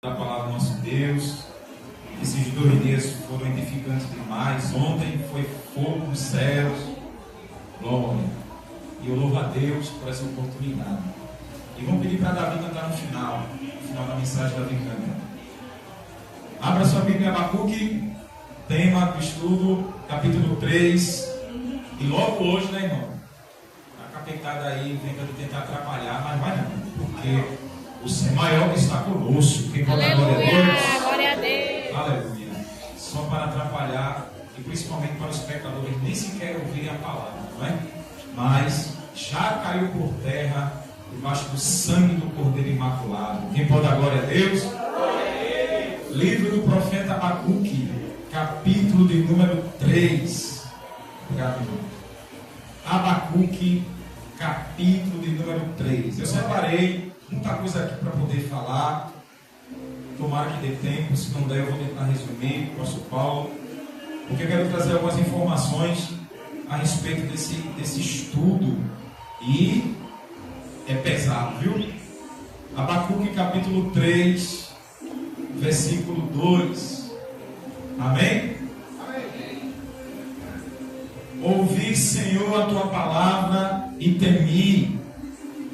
Da palavra do nosso Deus. Esses 2 dias foram edificantes demais. Ontem foi fogo nos céus. Glória. E eu louvo a Deus por essa oportunidade. E vamos pedir para Davi cantar no final da mensagem. Davi canta. Abra sua Bíblia em Abacuque, tema do estudo, capítulo 3. E logo hoje, né, irmão? A capetada aí vem tentar atrapalhar, mas vai não, porque o maior que está conosco. Quem pode dar glória a Deus? Glória a Deus. Aleluia. Só para atrapalhar e principalmente para os pecadores nem sequer ouvir a palavra, não é? Mas já caiu por terra debaixo do sangue do Cordeiro Imaculado. Quem pode dar glória a Deus? Livro do profeta Abacuque, capítulo de número 3. Obrigado, irmão. Abacuque, capítulo de número 3. Eu separei muita coisa aqui para poder falar. Tomara que dê tempo. Se não der, eu vou tentar resumir com o pastor Paulo, porque eu quero trazer algumas informações a respeito desse estudo. E é pesado, viu? Abacuque capítulo 3, versículo 2. Amém? Ouvi, Senhor, a tua palavra e temi.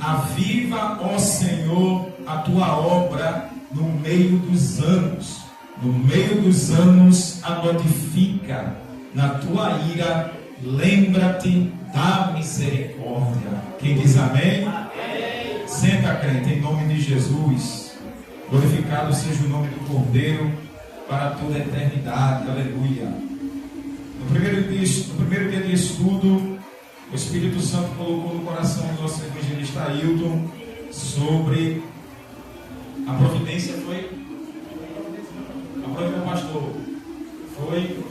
Aviva, ó Senhor, a tua obra no meio dos anos. No meio dos anos a notifica. Na tua ira, lembra-te da misericórdia. Quem diz amém? Amém. Senta, crente, em nome de Jesus. Glorificado seja o nome do Cordeiro para toda a eternidade. Aleluia. No primeiro dia de estudo, o Espírito Santo colocou no coração do nosso evangelista Ailton sobre a providência. Foi a providência do pastor. Foi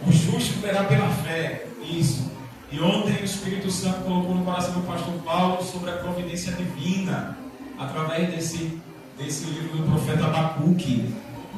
o justo verá pela fé. Isso. E ontem o Espírito Santo colocou no coração do pastor Paulo sobre a providência divina, através desse livro do profeta Abacuque.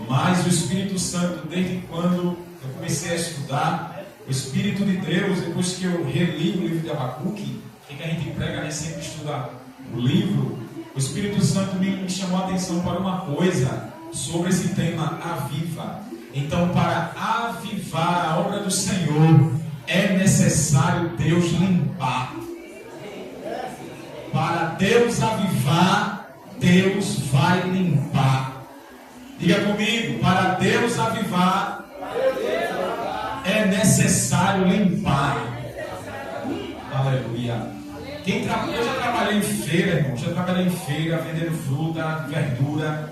Mas o Espírito Santo, desde quando eu comecei a estudar, o Espírito de Deus, depois que eu reli o livro de Abacuque, que a gente prega, né, sempre estuda o livro, o Espírito Santo me chamou a atenção para uma coisa sobre esse tema aviva. Então, para avivar a obra do Senhor, é necessário Deus limpar. Para Deus avivar, Deus vai limpar. Diga comigo, para Deus avivar, é necessário limpar. Aleluia. Eu já trabalhei em feira, irmão. Já trabalhei em feira, vendendo fruta, verdura.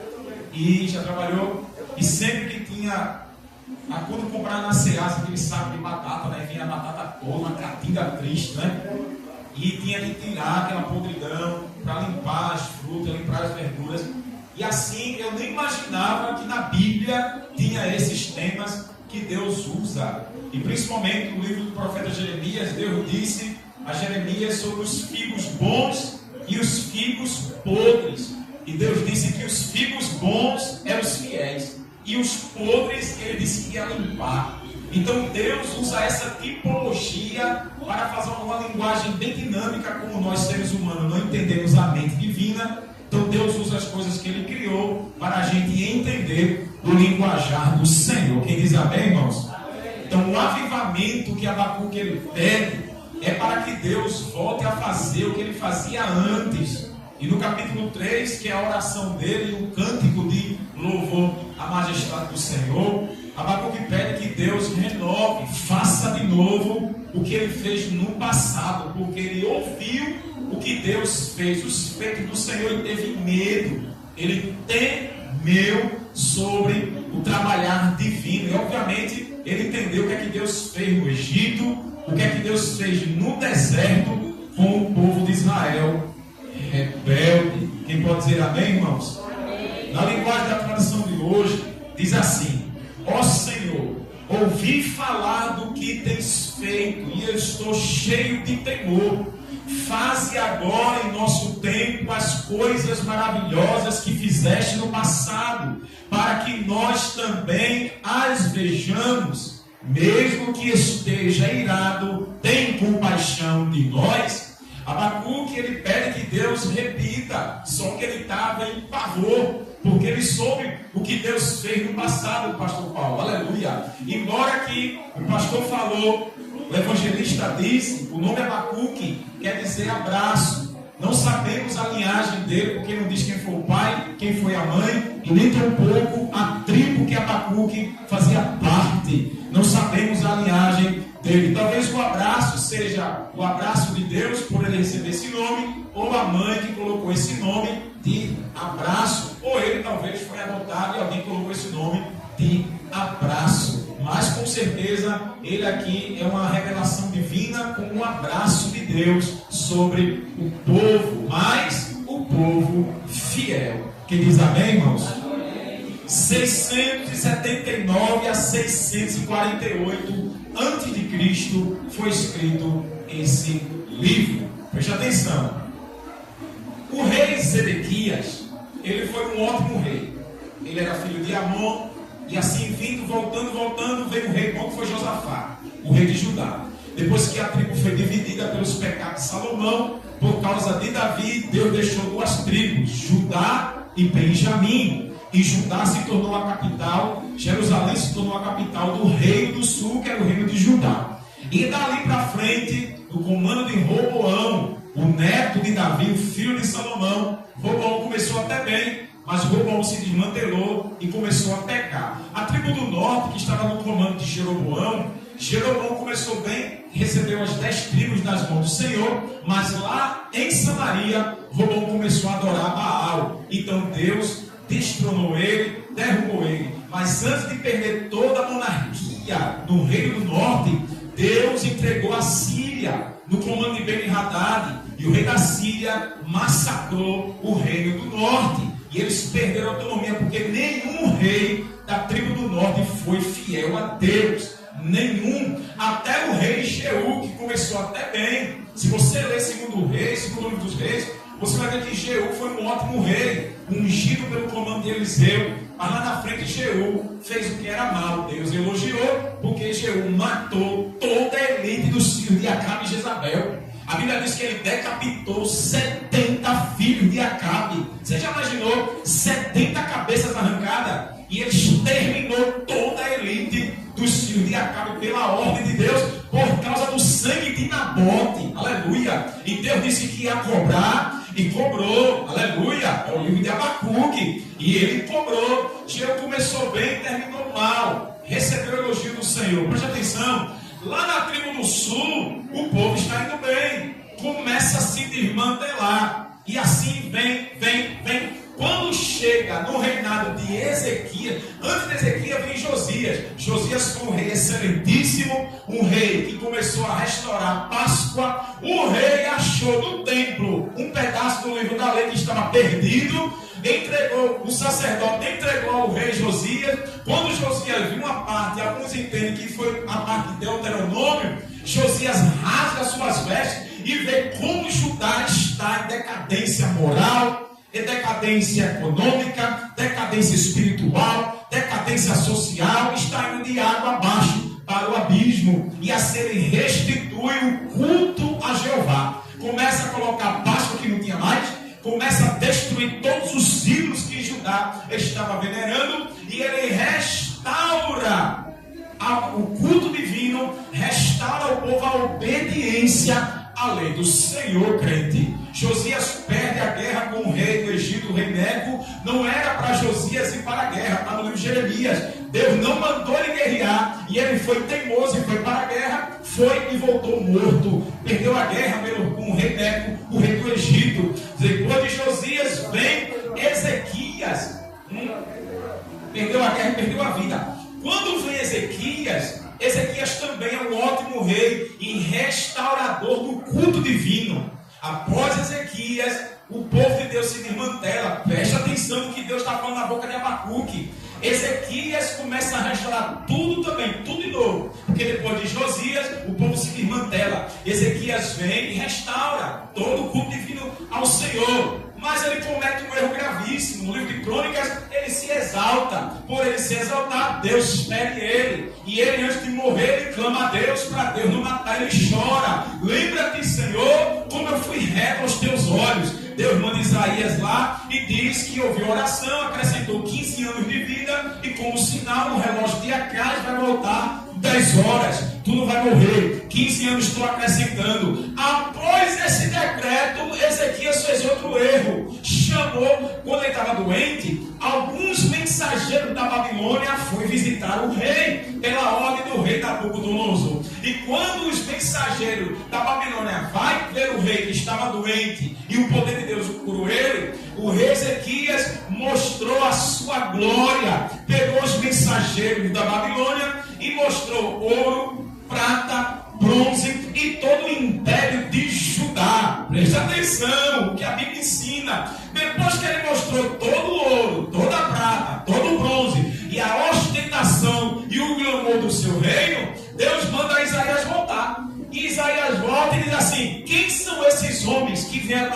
E já trabalhou. E sempre que tinha, quando comprar na Ceasa aquele saco de batata, né? Vinha a batata toda, uma catinga triste, né? E tinha que tirar aquela podridão para limpar as frutas, limpar as verduras. E assim eu nem imaginava que na Bíblia tinha esses temas que Deus usa. E principalmente no livro do profeta Jeremias, Deus disse a Jeremias sobre os figos bons e os figos podres. E Deus disse que os figos bons eram os fiéis, e os podres ele disse que ia limpar. Então Deus usa essa tipologia para fazer uma linguagem bem dinâmica, como nós seres humanos não entendemos a mente divina. Então Deus usa as coisas que Ele criou para a gente entender o linguajar do Senhor. Quem diz amém, irmãos? Então o avivamento que Abacuque ele pede é para que Deus volte a fazer o que Ele fazia antes. E no capítulo 3, que é a oração dele, o cântico de louvor à majestade do Senhor, Abacuque pede que Deus renove, faça de novo o que Ele fez no passado, porque ele ouviu o que Deus fez, os feitos do Senhor, e teve medo. Ele temeu sobre o trabalhar divino. E obviamente ele entendeu o que é que Deus fez no Egito, o que é que Deus fez no deserto com o povo de Israel rebelde. Quem pode dizer amém, irmãos? Amém. Na linguagem da tradução de hoje diz assim: ó Senhor, ouvi falar do que tens feito e eu estou cheio de temor. Faze agora em nosso tempo as coisas maravilhosas que fizeste no passado, para que nós também as vejamos. Mesmo que esteja irado, tem compaixão de nós. Abacuque, ele pede que Deus repita, só que ele estava em pavor, porque ele soube o que Deus fez no passado, o pastor Paulo, aleluia. Embora que o pastor falou, o evangelista disse, o nome Abacuque quer dizer abraço. Não sabemos a linhagem dele, porque não diz quem foi o pai, quem foi a mãe, e nem tampouco a tribo que Abacuque fazia parte. Não sabemos a linhagem dele. Talvez o abraço seja o abraço de Deus, por ele receber esse nome, ou a mãe que colocou esse nome de abraço, ou ele talvez foi adotado e alguém colocou esse nome de abraço. Mas com certeza ele aqui é uma revelação divina com um abraço de Deus sobre o povo, mas o povo fiel. Que diz amém, irmãos? 679 a 648 antes de Cristo foi escrito esse livro. Preste atenção. O rei Zedequias, ele foi um ótimo rei. Ele era filho de Amon. E assim, vindo, voltando, veio um rei bom que foi Josafá, o rei de Judá. Depois que a tribo foi dividida pelos pecados de Salomão, por causa de Davi, Deus deixou duas tribos, Judá e Benjamim. E Judá se tornou a capital, Jerusalém se tornou a capital do reino do sul, que era o reino de Judá. E dali para frente, no comando de Roboão, o neto de Davi, o filho de Salomão, Roboão começou até bem, mas Roboão se desmantelou e começou a pecar. A tribo do norte, que estava no comando de Jeroboão começou bem, recebeu as 10 tribos das mãos do Senhor, mas lá em Samaria, Roboão começou a adorar Baal. Então Deus destronou ele, derrubou ele. Mas antes de perder toda a monarquia no reino do norte, Deus entregou a Síria no comando de Ben-Hadad, e o rei da Síria massacrou o reino do norte. E eles perderam a autonomia, porque nenhum rei da tribo do norte foi fiel a Deus. Nenhum. Até o rei Jeú, que começou até bem. Se você ler segundo livro dos reis, você vai ver que Jeú foi um ótimo rei, ungido pelo comando de Eliseu. Mas lá na frente Jeú fez o que era mal. Deus elogiou, porque Jeú matou toda a elite dos filhos de Acabe e Jezabel. A Bíblia diz que ele decapitou 70 filhos de Acabe. Você já imaginou 70 cabeças arrancadas? E ele exterminou toda a elite dos filhos de Acabe pela ordem de Deus, por causa do sangue de Nabote. Aleluia. E Deus disse que ia cobrar, e cobrou. Aleluia. É o livro de Abacuque. E ele cobrou. Jeú começou bem e terminou mal. Recebeu o elogio do Senhor. Preste atenção. Lá na tribo do sul, o povo está indo bem. Começa a se desmantelar. E assim vem. Quando chega no reinado de Ezequias, antes de Ezequias vem Josias. Josias foi um rei excelentíssimo, um rei que começou a restaurar a Páscoa. O rei achou no templo um pedaço do livro da lei que estava perdido. O sacerdote entregou ao rei Josias. Quando Josias viu uma parte, alguns entendem que foi a parte de Deuteronômio, Josias rasga suas vestes e vê como Judá está em decadência moral, em decadência econômica, decadência espiritual, decadência social, está indo de água abaixo para o abismo. E assim ele restitui o culto a Jeová. Começa a colocar Páscoa que não tinha mais, começa a destruir todos os ídolos que Judá estava venerando, e ele restaura o culto divino, restaura o povo à obediência à lei do Senhor, crente. Josias perde a guerra com o rei do Egito, o rei Neco. Não era para Josias ir para a guerra, está no livro de Jeremias. Deus não mandou ele guerrear, e ele foi teimoso e foi para a guerra, foi e voltou morto. Perdeu a guerra com o rei Neco, o rei do Egito. Depois de Josias vem Ezequias. Perdeu a guerra e perdeu a vida. Quando vem Ezequias também é um ótimo rei e restaurador do culto divino. Após Ezequias, o povo de Deus se desmantela. Preste atenção no que Deus está falando na boca de Abacuque. Ezequias começa a restaurar tudo também, tudo de novo. Porque depois de Josias, o povo se desmantela. Ezequias vem e restaura todo o culto divino ao Senhor. Mas ele comete um erro gravíssimo. No livro de Crônicas, ele se exalta. Por ele se exaltar, Deus fere ele. E ele, antes de morrer, ele clama a Deus para Deus não matar. Ele chora. Lembra-te, Senhor, como eu fui reto aos teus olhos. Deus manda Isaías lá e diz que ouviu oração, acrescentou 15 anos de vida e como sinal no relógio de Acais vai voltar 10 horas. Tu não vai morrer. 15 anos estou acrescentando. Após esse decreto, Ezequias fez outro erro. Chamou, quando ele estava doente, alguns mensageiros da Babilônia foi visitar o rei, pela ordem do rei Nabucodonosor. E quando os mensageiros da Babilônia vai ver o rei que estava doente e o poder de Deus curou ele, o rei Ezequias mostrou a sua glória. Pegou os mensageiros da Babilônia e mostrou ouro, prata, bronze e todo o império de Judá. Presta atenção, o que a Bíblia ensina. Depois que ele mostrou todo o ouro, toda a prata, todo o bronze e a ostentação e o glamour do seu reino, Deus manda Isaías voltar. E Isaías volta e diz assim: quem são esses homens que vieram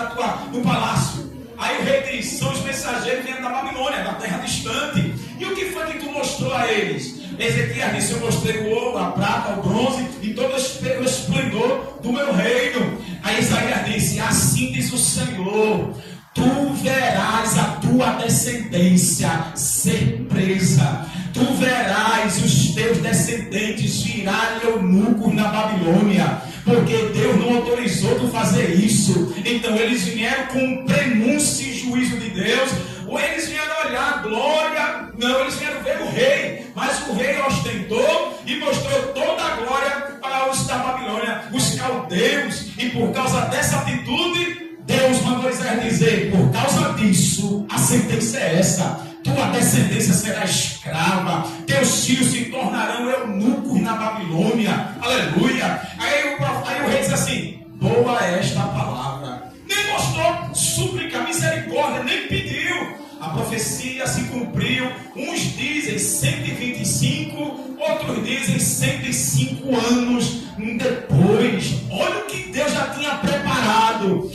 no palácio? Aí o rei diz: são os mensageiros que vieram da Babilônia, da terra distante. E o que foi que tu mostrou a eles? Ezequias disse: eu mostrei o ouro, a prata, o bronze e todo o esplendor do meu reino. Aí Isaías disse: assim diz o Senhor, tu verás a tua descendência ser presa. Tu verás os teus descendentes virarem eunucos na Babilônia, porque Deus não autorizou tu fazer isso. Então eles vieram com um prenúncio e juízo de Deus. Ou eles vieram olhar a glória, não, eles vieram ver o rei, mas o rei ostentou e mostrou toda a glória para os da Babilônia, os caldeus. E por causa dessa atitude, Deus mandou Isaías dizer: por causa disso, a sentença é essa: tua descendência será escrava, teus filhos se tornarão eunucos na Babilônia. Aleluia. Aí o rei diz assim: boa é esta palavra. Nem mostrou súplica, misericórdia, nem pediu. A profecia se cumpriu. Uns dizem 125, outros dizem 105 anos depois. Olha o que Deus já tinha preparado.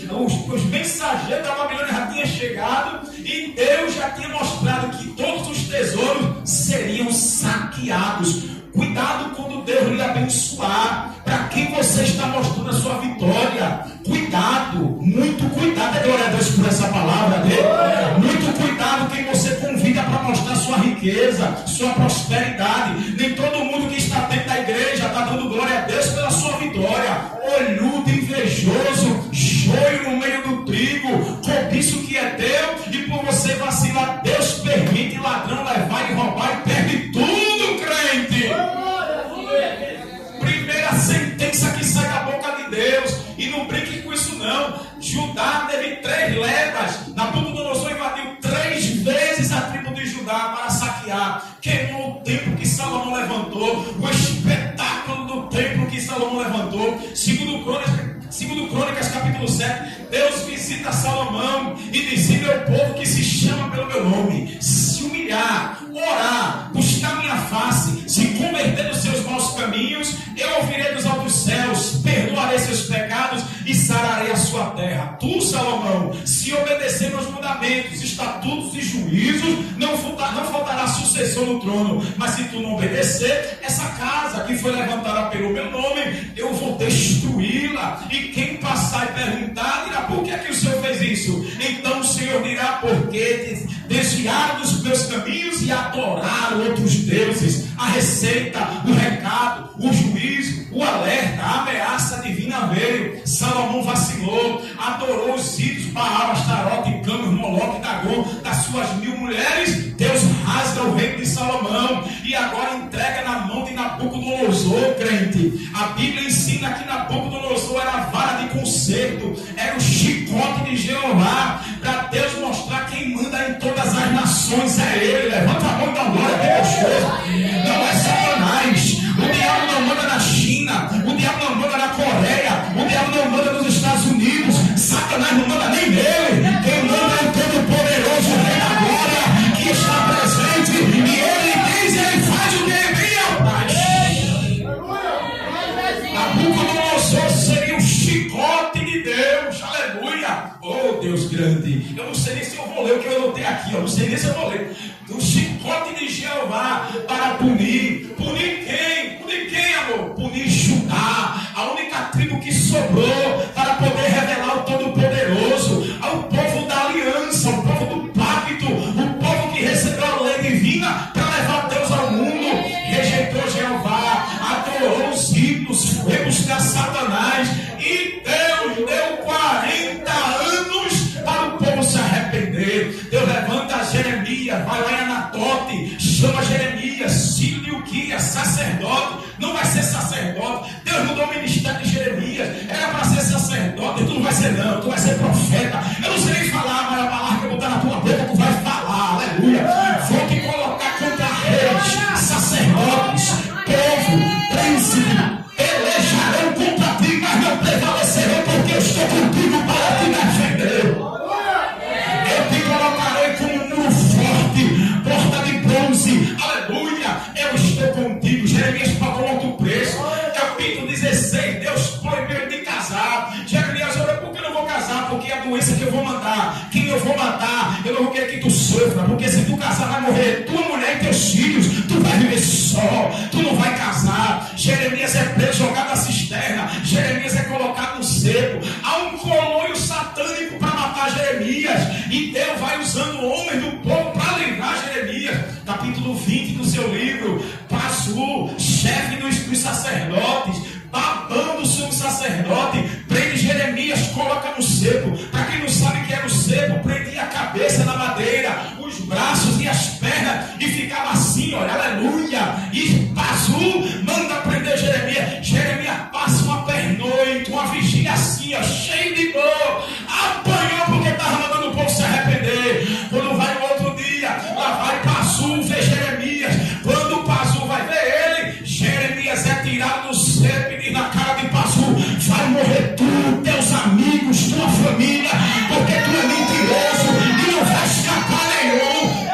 Os mensageiros da Babilônia já tinham chegado e Deus já tinha mostrado que todos os tesouros seriam saqueados. Cuidado quando Deus lhe abençoar. Para quem você está mostrando a sua vitória? Cuidado, muito cuidado. Glória a Deus por essa palavra dele. Muito cuidado quem você convida para mostrar sua riqueza, sua prosperidade. Nem todo mundo que está dentro da igreja está dando glória a Deus pela sua vitória. Olhudo, invejoso, joio no meio do trigo, cobiço que é teu, e por você vacilar, Deus permite ladrão levar e roubar e perde tudo, crente. Primeira sentença que sai da boca de Deus. E não brinque com isso não. Judá teve 3 levas. Nabucodonosor invadiu 3 vezes a tribo de Judá para saquear. Queimou o templo que Salomão levantou, o espetáculo do templo que Salomão levantou. Segundo Crônicas capítulo 7, Deus visita Salomão e diz: meu povo que se chama pelo meu nome, se humilhar, orar, buscar minha face, se converter dos seus maus caminhos, eu ouvirei dos altos céus, perdoarei seus pecados e sararei a sua terra. Tu, Salomão, se obedecer meus mandamentos, estatutos e juízos, não faltará sucessor no trono. Mas se tu não obedecer, essa casa que foi levantada pelo meu nome, eu vou destruí-la. E quem passar e perguntar, dirá: por que é que o Senhor fez isso? Então o Senhor dirá: porque desviaram dos meus caminhos e adoraram outros deuses. A receita, o recado, o juízo, o alerta, a ameaça divina veio. Salomão vacilou, adorou os ídolos, Baal, Astarote, Camus, Moloque, Dagon, das suas 1000 mulheres. Deus rasga o reino de Salomão e agora entrega na mão de Nabucodonosor, crente. A Bíblia ensina que Nabucodonosor era a vara de conserto, era o chicote de Jeová, para Deus mostrar quem manda em todas as nações é Ele. Levanta a mão e dá glória a Deus. Não é Satanás. O diabo não manda na China, o diabo não manda na Coreia, o diabo não manda nos Estados Unidos, Satanás não manda nem nele. Quem manda é o Todo-Poderoso, o Rei da Glória, que está presente, e Ele diz e Ele faz o que Ele vem atrás. Nabucodonosor seria o chicote de Deus, aleluia. Oh Deus grande, eu não sei nem se eu vou ler o que eu anotei aqui, eu não sei nem se eu vou ler. O chicote punir. Punir quem? Punir quem, amor? Punir Judá, a única tribo que sobrou para poder revelar o Todo-Poderoso, ao povo da aliança, o povo do pacto, o povo que recebeu a lei divina para levar Deus ao mundo. Rejeitou Jeová, adorou os ídolos, foi buscar Satanás, e Deus deu 40 anos para o povo se arrepender. Deus levanta Jeremias, vai lá em Anatote, chama Jeremias, filho de Uquias, sacerdote. Não vai ser sacerdote. Deus mudou o ministério de Jeremias. Era para ser sacerdote. Tu não vai ser não, tu vai ser profeta. Eu não sei nem falar, mas a palavra que eu botar na tua boca, tu vai falar. Aleluia. Vou te colocar contra reis, sacerdotes, povo, príncipe. Elejarão contra ti, mas não prevalecerão, porque eu estou contigo para te defender. Eu te colocarei como um muro forte, porta de bronze. Aleluia. Eu estou contigo. Jeremias pagou alto preço. Capítulo 16. Deus proibiu de casar. Jeremias orou: por que eu não vou casar? Porque é a doença que eu vou mandar. Quem eu vou matar? Eu não vou querer que tu sofra. Porque se tu casar, vai morrer tua mulher e teus filhos. Tu vai viver só. Tu não vai casar. Jeremias é preso, jogado na cisterna. Jeremias é colocado no seco. Há um colônio satânico para matar Jeremias. E Deus vai usando homens do povo para livrar Jeremias. Capítulo 20 do seu livro. Pazu, chefe dos sacerdotes, babando o sumo sacerdote, prende Jeremias, coloca no cepo. Para quem não sabe o que era o cepo, prendia a cabeça na madeira, os braços e as pernas, e ficava assim, olha, aleluia. E Pazu manda prender Jeremias. Jeremias passa uma pernoite, uma vigília assim, ó, cheio de dor. Apanhou porque estava mandando o povo se arrepender. Quando vai no outro dia, lá vai Pazu ver Jeremias. Quando Pazu vai ver ele, Jeremias é tirado do cepo e diz na cara de Pazu: vai morrer tu, teus amigos, tua família, porque tu é mentiroso e não vai escapar nenhum.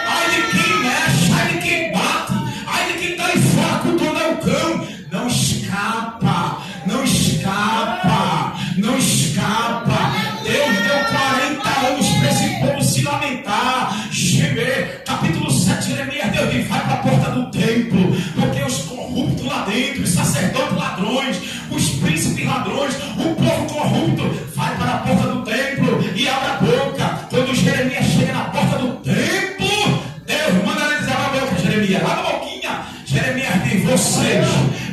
Ai de quem mexe, ai de quem bate, ai de quem está aí fora com todo o cão. Não escapa, não escapa, não escapa. Deus deu 40 anos para esse povo se lamentar, gemer. Capítulo 7, Jeremias, Deus diz: vai para a porta do templo, porque os corruptos lá dentro, os sacerdotes ladrões, os príncipes ladrões, o povo corrupto, vai para a porta do templo e abre a boca. Quando Jeremias chega na porta do templo, Deus manda ele dizer: abre a boca, Jeremias, abre a boquinha. Jeremias diz: vocês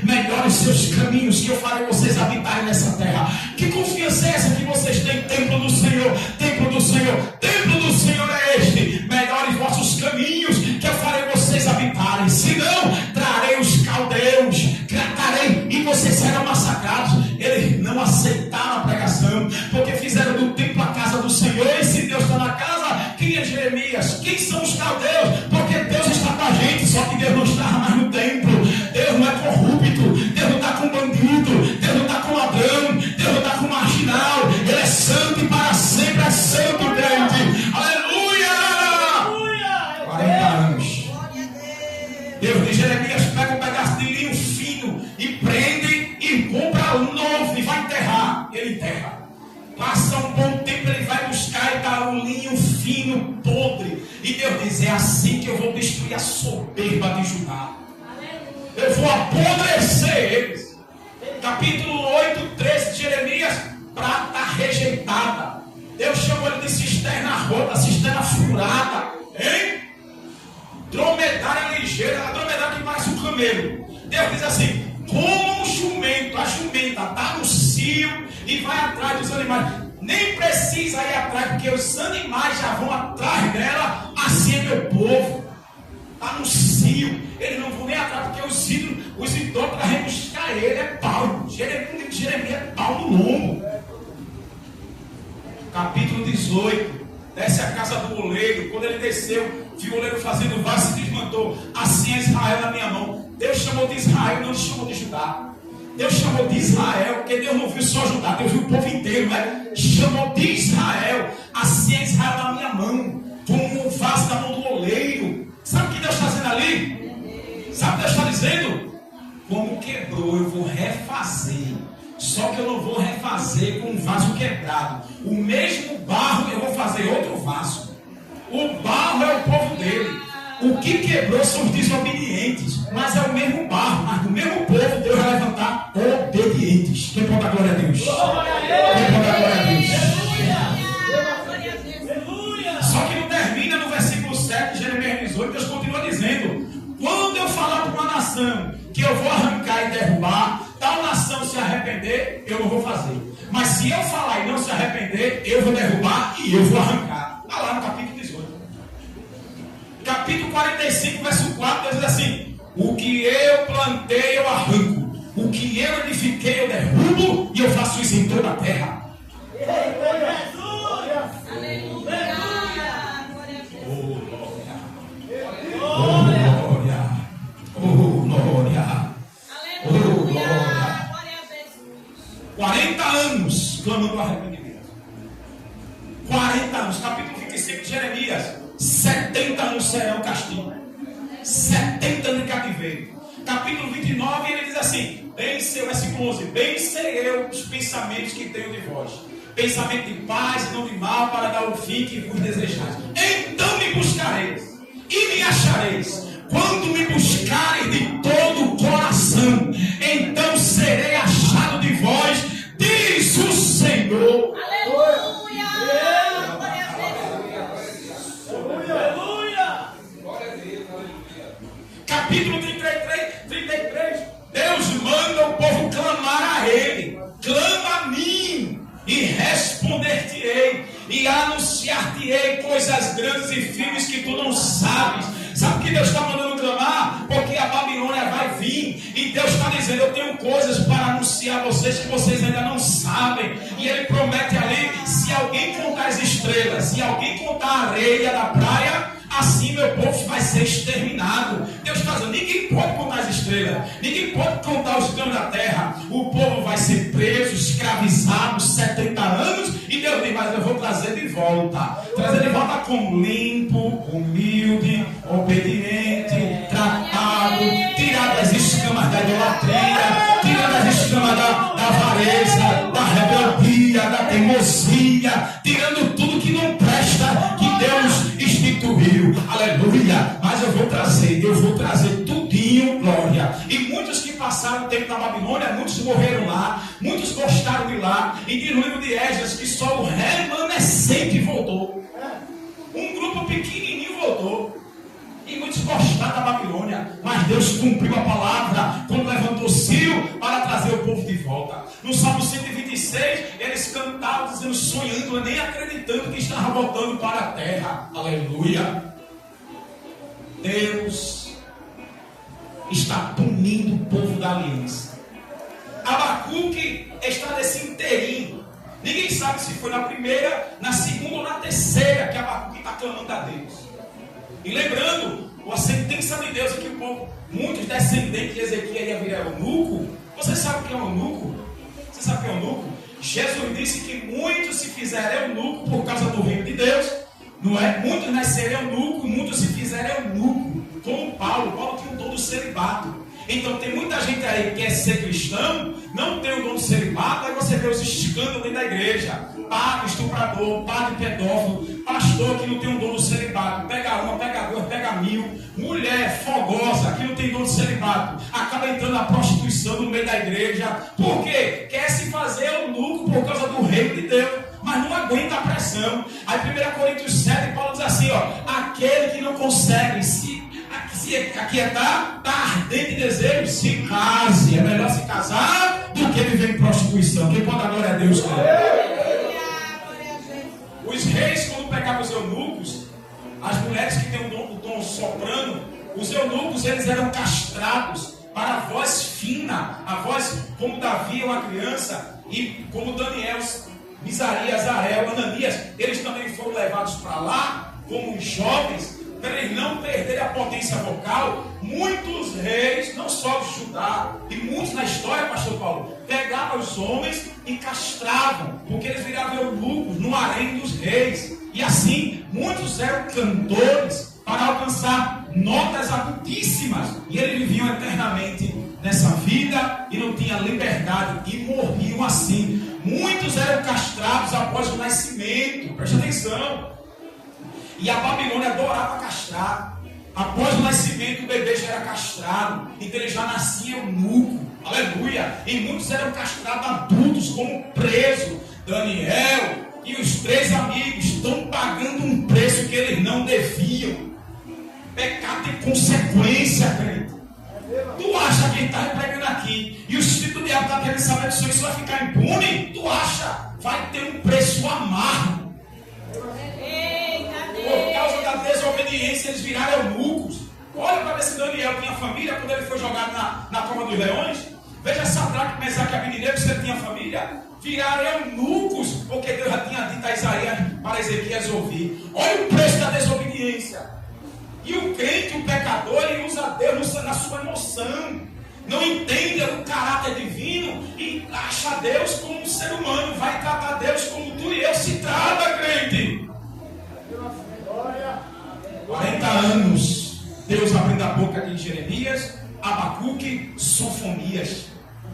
melhorem seus caminhos, que eu farei vocês habitarem nessa terra. Que confiança é essa que vocês têm? Templo do Senhor, templo do Senhor, templo do Senhor é este. Melhorem vossos caminhos, que eu farei vocês habitarem. Se não, trarei os caldeus, tratarei e vocês serão massacrados. Eles não aceitaram a pregação, porque fizeram do templo a casa do Senhor. E se Deus está na casa, quem é Jeremias? Quem são os caldeus? Porque Deus está com a gente, só que Deus não está mais no templo. Deus não é corrupto, Deus não está com bandido, Deus não está com ladrão, Deus não está com marginal. Ele é santo e para sempre é santo, crente. Aleluia! 40 anos. Deus diz: Jeremias, pega um pedaço de linho fino e prende e compra um novo e vai enterrar. Ele enterra. Passa um bom tempo, ele vai buscar e dá um linho fino, podre. E Deus diz: é assim que eu vou destruir a soberba de Judá. Eu vou apodrecer eles. Capítulo 8, 13 de Jeremias: prata rejeitada. Deus chamou ele de cisterna rota, cisterna furada. Hein? Dromedária ligeira, a dromedária que parece um camelo. Deus diz assim: como um jumento, a jumenta está no cio e vai atrás dos animais. Nem precisa ir atrás, porque os animais já vão atrás dela. Assim é meu povo. Está no cio. Eles não vão nem atrás, porque os idólatras vão buscar ele. É pau. Jeremias é pau no lombo. Capítulo 18. Desce a casa do oleiro. Quando ele desceu, viu o oleiro fazendo vaso e se desmantou. Assim é Israel na minha mão. Deus chamou de Israel, não chamou de Judá. Deus chamou de Israel, porque Deus não viu só Judá, Deus viu o povo inteiro, né? Chamou de Israel. Assim é Israel na minha mão, como um vaso na mão do oleiro. Sabe o que Deus está dizendo ali? Sabe o que Deus está dizendo? Como quebrou, eu vou refazer. Só que eu não vou refazer com um vaso quebrado. O mesmo barro eu vou fazer outro vaso. O barro é o povo dele. O que quebrou são os desobedientes. Mas é o mesmo barro. Mas do mesmo povo, Deus vai levantar obedientes. Quem pode dar glória a Deus? Quem pode dar glória a Deus? Só que não termina no versículo 7 de Jeremias 18. Deus continua dizendo: quando eu falar para uma nação que eu vou arrancar e derrubar, tal nação se arrepender, eu não vou fazer. Mas se eu falar e não se arrepender, eu vou derrubar e eu vou arrancar. Está lá no capítulo 18. Capítulo 45, verso 4, Deus diz assim: o que eu plantei, eu arranco. O que eu edifiquei, eu derrubo. E eu faço isso em toda a terra. Oh, glória. 40 anos clamando arrependimento. 40 anos. Capítulo 25 de Jeremias. 70 anos serão castigo. 70 anos de cativeiro. Capítulo 29, ele diz assim: bem sei, versículo 11: bem sei eu os pensamentos que tenho de vós, pensamento de paz e não de mal, para dar o fim que vos desejais. Então me buscareis e me achareis, quando me buscareis de todo o coração. Então serei achado de vós, diz o Senhor. Aleluia! Capítulo 33, Deus manda o povo clamar a Ele. Clama a mim e responder-te-ei e anunciar-te-ei coisas grandes e firmes que tu não sabes. Sabe o que Deus está mandando clamar? Porque a Babilônia vai vir e Deus está dizendo: eu tenho coisas para anunciar a vocês que vocês ainda não sabem. E Ele promete ali: se alguém contar as estrelas, se alguém contar a areia da praia, assim meu povo vai ser exterminado. Deus está dizendo: ninguém pode contar as estrelas, ninguém pode contar os grãos da terra. O povo vai ser preso, escravizado 70 anos. E Deus diz: mas eu vou trazer de volta. Trazer de volta como limpo, humilde, obediente, tratado, tirado as escamas da idolatria, tirando as escamas da avareza, da rebeldia, da teimosia, tirando tudo que não presta, que Deus instituiu. Aleluia. Mas eu vou trazer tudinho, glória. E muitos que passaram o tempo na Babilônia, muitos morreram lá, muitos gostaram de lá. E diz no livro de Esdras que só o remanescente voltou. Um grupo pequenininho voltou. E muitos gostaram da Babilônia. Mas Deus cumpriu a palavra quando levantou Ciro para trazer o povo de volta. No Salmo 126, eles cantavam dizendo, sonhando, nem acreditando que estava voltando para a terra. Aleluia. Deus está punindo o povo da aliança. Abacuque está nesse inteirinho. Ninguém sabe se foi na primeira, na segunda ou na terceira que Abacuque está clamando a Deus. E lembrando, a sentença de Deus é que o povo, muitos descendentes de Ezequiel ia virar eunuco. Você sabe o que é eunuco? Você sabe o que é eunuco? Jesus disse que muitos se fizeram eunuco por causa do reino de Deus. Não é? Muitos nasceram eunuco, muitos se fizeram eunuco. Como Paulo tinha o dom do celibato. Então tem muita gente aí que quer ser cristão, não tem o dom do celibato, aí você vê os escândalos dentro da igreja. Padre estuprador, padre pedófilo, pastor que não tem o dom do celibato, pega uma, pega duas, pega mil, mulher fogosa que não tem dom do celibato, acaba entrando na prostituição no meio da igreja. Por quê? Quer se fazer eunuco por causa do reino de Deus, mas não aguenta a pressão. Aí 1 Coríntios 7, Paulo diz assim, aquele que não consegue se aquietar, está ardente desejo, se case. É melhor se casar do que viver em prostituição. Quem pode dar glória a Deus, cara? Os reis, quando pegavam os eunucos, as mulheres que têm o tom soprano, os eunucos, eles eram castrados para a voz fina, a voz como Davi é uma criança, e como Daniel, Misarias, Azarel, Ananias, eles também foram levados para lá, como jovens, para eles não perderem a potência vocal. Muitos reis, não só de Judá, e muitos na história, pastor Paulo, pegavam os homens e castravam, porque eles viravam eunucos no harém dos reis. E assim, muitos eram cantores para alcançar notas agudíssimas, e eles viviam eternamente nessa vida e não tinham liberdade, e morriam assim. Muitos eram castrados após o nascimento nascimento. Preste atenção. E a Babilônia adorava castrar. Após o nascimento, o bebê já era castrado. Então ele já nascia eunuco. Aleluia. E muitos eram castrados adultos, como preso. Daniel e os 3 amigos estão pagando um preço que eles não deviam. Pecado tem consequência, crente. Tu acha que está pregando aqui e o Espírito do Diabo está querendo saber que isso vai ficar impune? Tu acha? Vai ter um preço amargo. Por causa da desobediência, eles viraram eunucos. Olha para ver se Daniel tinha família quando ele foi jogado na cova dos leões. Veja Sadraque, Mesaque e Abednego, se ele tinha família. Viraram eunucos, porque Deus já tinha dito a Isaías para Ezequias ouvir. Olha o preço da desobediência. E o crente, o pecador, ele usa Deus na sua emoção. Não entende o caráter divino e acha Deus como um ser humano. Vai tratar Deus como tu e eu se trata, crente. 40 anos, Deus abrindo a boca de Jeremias, Abacuque, Sofonias.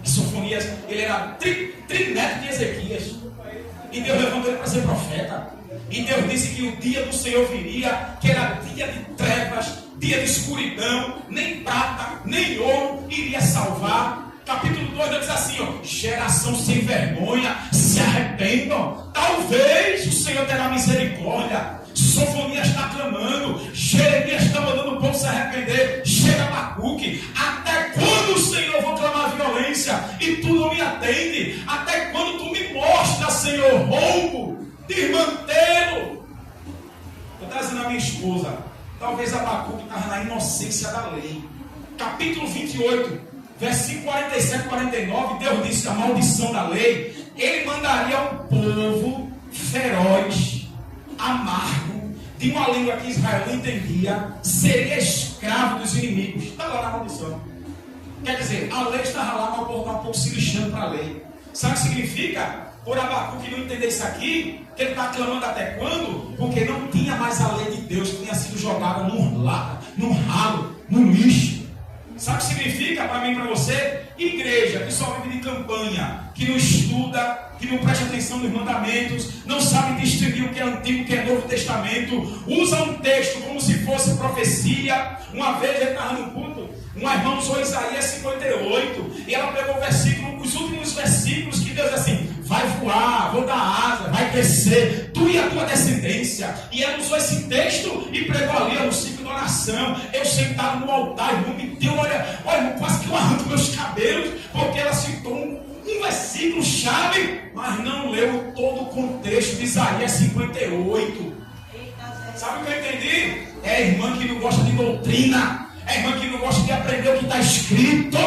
E Sofonias, ele era trineto de Ezequias. E Deus levantou ele para ser profeta. E Deus disse que o dia do Senhor viria, que era dia de trevas, dia de escuridão, nem prata, nem ouro iria salvar. Capítulo 2 diz assim, ó, geração sem vergonha, se arrependam, talvez o Senhor terá misericórdia. Sofonias está clamando, Jeremias está mandando o povo se arrepender. Chega Abacuque, até quando, Senhor, vou clamar violência e tu não me atende? Até quando tu me mostras, Senhor, roubo, desmantelo? Eu estava dizendo à minha esposa, talvez Abacuque estava na inocência da lei. Capítulo 28, versículo 47 e 49, Deus disse a maldição da lei. Ele mandaria um povo feroz, amargo, de uma língua que Israel não entendia, seria escravo dos inimigos. Está lá na maldição. Quer dizer, a lei estava lá, mas o povo estava um pouco se lixando para a lei. Sabe o que significa? Por Abacuque não entender isso aqui, que ele está clamando até quando? Porque não tinha mais a lei de Deus, que tinha sido jogada no ralo, no lixo. Sabe o que significa para mim e para você? Igreja que só vive de campanha, que não estuda, que não presta atenção nos mandamentos, não sabe distinguir o que é Antigo e o que é Novo Testamento, usa um texto como se fosse profecia. Uma vez ele estava no culto, uma irmã usou Isaías 58, e ela pegou o versículo, os últimos versículos que Deus diz assim, vai voar, vou dar asa, vai crescer, tu e a tua descendência. E ela usou esse texto e pregou ali no ciclo de oração. Eu sentado no altar, irmão, me deu, olha, quase que eu arranco meus cabelos, porque ela citou um versículo chave, mas não leu todo o contexto de Isaías 58. Sabe o que eu entendi? É a irmã que não gosta de doutrina, é a irmã que não gosta de aprender o que está escrito.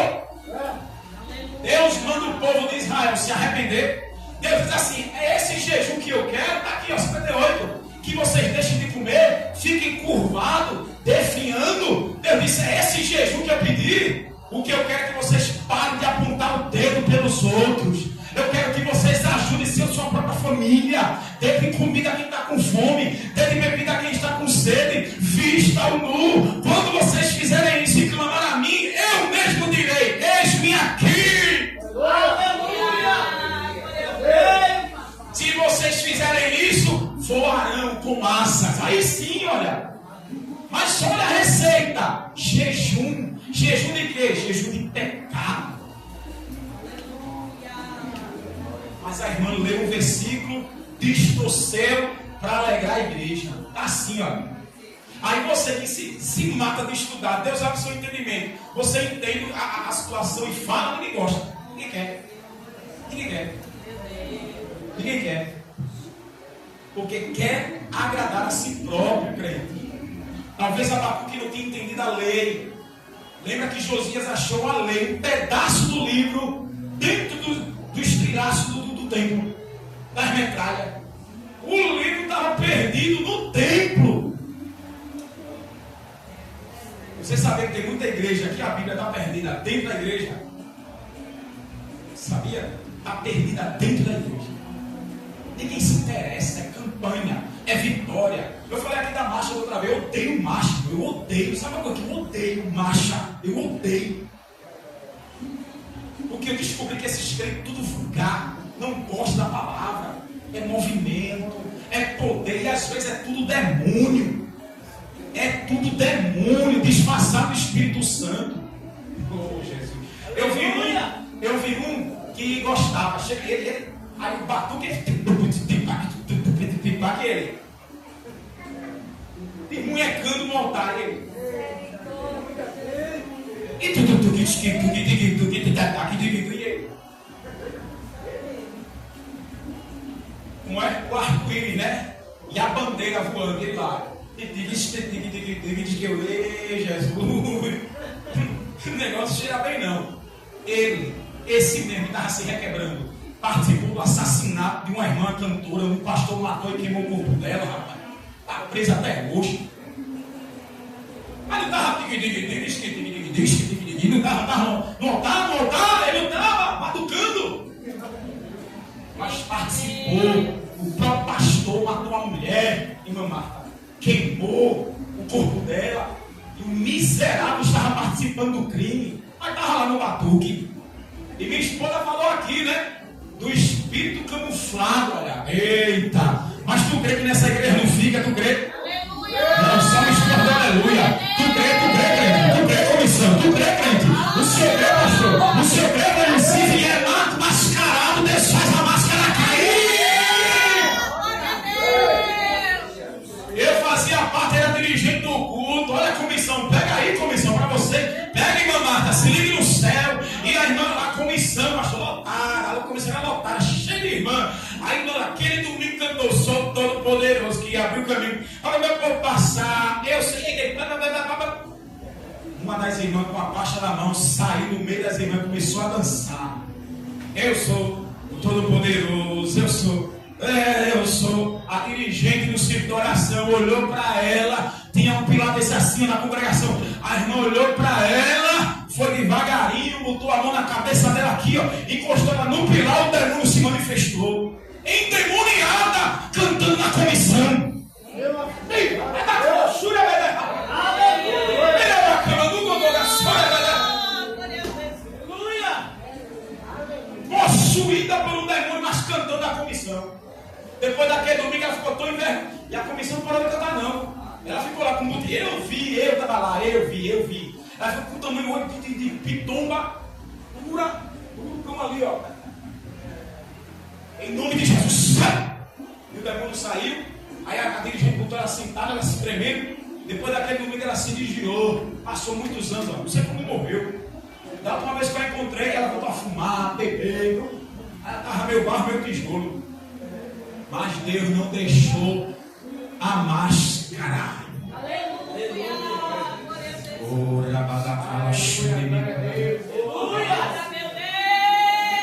Deus manda o povo de Israel se arrepender. Deus diz assim, é esse jejum que eu quero, está aqui, ó, 58. Que vocês deixem de comer, fiquem curvados, definhando. Deus disse, é esse jejum que eu pedi. O que eu quero é que vocês parem de apontar o dedo pelos outros. Eu quero que vocês ajudem sua própria família. Dê comida a quem está com fome, dê bebida a quem está com sede. Vista o nu. Quando vocês fizerem isso e clamar a mim, eu mesmo direi, eis-me aqui. Se vocês fizerem isso, voarão com asas. Aí sim, olha. Mas olha a receita. Jejum. Jejum de quê? Jejum de pecado. Mas a irmã leu um versículo, distorceu para alegrar a igreja. Assim, ó. Aí você que se mata de estudar, Deus abre o seu entendimento. Você entende a situação e fala, ninguém gosta. Ninguém quer. Ninguém quer. Ninguém quer. Porque quer agradar a si próprio, crente. Talvez Abacuque não tenha entendido a lei. Lembra que Josias achou a lei, um pedaço do livro, dentro do estilhaço do templo, das metralhas. O livro estava perdido no templo. Você sabia que tem muita igreja que a Bíblia está perdida dentro da igreja? Sabia? Está perdida dentro da igreja. Ninguém se interessa, é campanha, é vitória. Eu falei aqui da marcha outra vez, eu odeio marcha, eu odeio. Sabe uma coisa que eu odeio? Marcha, eu odeio. Porque eu descobri que esses crentes tudo vulgar, não gostam da palavra, é movimento, demônio. É tudo demônio disfarçado do Espírito Santo. Oh, Jesus. Eu vi um que gostava. Cheguei, aí o batuque ele munhecando no altar. Ele. E como é? O arco-íris, né? E a bandeira voando, ele lá. Jesus. O negócio cheira bem, não. Esse mesmo, estava se requebrando. Participou do assassinato de uma irmã cantora. Um pastor matou e queimou o corpo dela, rapaz. Está presa até hoje. Mas não estava. Não estava, ele não estava batucando. Mas participou. O próprio pastor matou a mulher, irmã Marta. Queimou o corpo dela. E o miserável estava participando do crime. Mas estava lá no batuque. E minha esposa falou aqui, né? Do espírito camuflado, olha. Eita! Mas tu crê que nessa igreja não fica? Tu crê? Aleluia! Não, só me escuta, aleluia! Tu crê, crente? Tu crê, comissão? Tu crê, crente? O senhor crê, pastor? O senhor crê, crente? Se vier mascarado, Deus faz a máscara cair! Eu fazia parte, era dirigente do culto. Olha a comissão, pega aí, comissão, para você. Pega, irmã Marta, se ligue no céu. E a irmã, a comissão, pastor, lotada. A comissão era lotada, cheia de irmã. Aí naquele domingo cantou Sou Todo Poderoso, que abriu o caminho para o meu povo passar. Eu sei. Uma das irmãs com a faixa na mão saiu no meio das irmãs e começou a dançar. Eu sou o Todo Poderoso, eu sou a dirigente do círculo de oração. Olhou para ela, tinha um pilar desse assim na congregação. A irmã olhou para ela, foi devagarinho, botou a mão na cabeça dela aqui, ó, encostou ela no pilar, o demônio se manifestou. Endemoniada, cantando na comissão. Possuída por um demônio, mas cantando na comissão. Depois daquele domingo ela ficou tão envergonhada. E a comissão não parou de cantar, não. Ela ficou lá com o bote. Eu estava lá, eu vi. Ela ficou com o tamanho de pitomba. Pura, como ali, ó. Em nome de Jesus, sai! E o demônio saiu. Aí a dirigente botou ela sentada, ela se tremendo. Depois daquele domingo ela se desviou. Passou muitos anos, ó. Não sei como morreu. Da última vez que eu a encontrei, ela voltou a fumar, beber. Ela estava meio barro, meio tijolo. Mas Deus não deixou a máscara. Aleluia!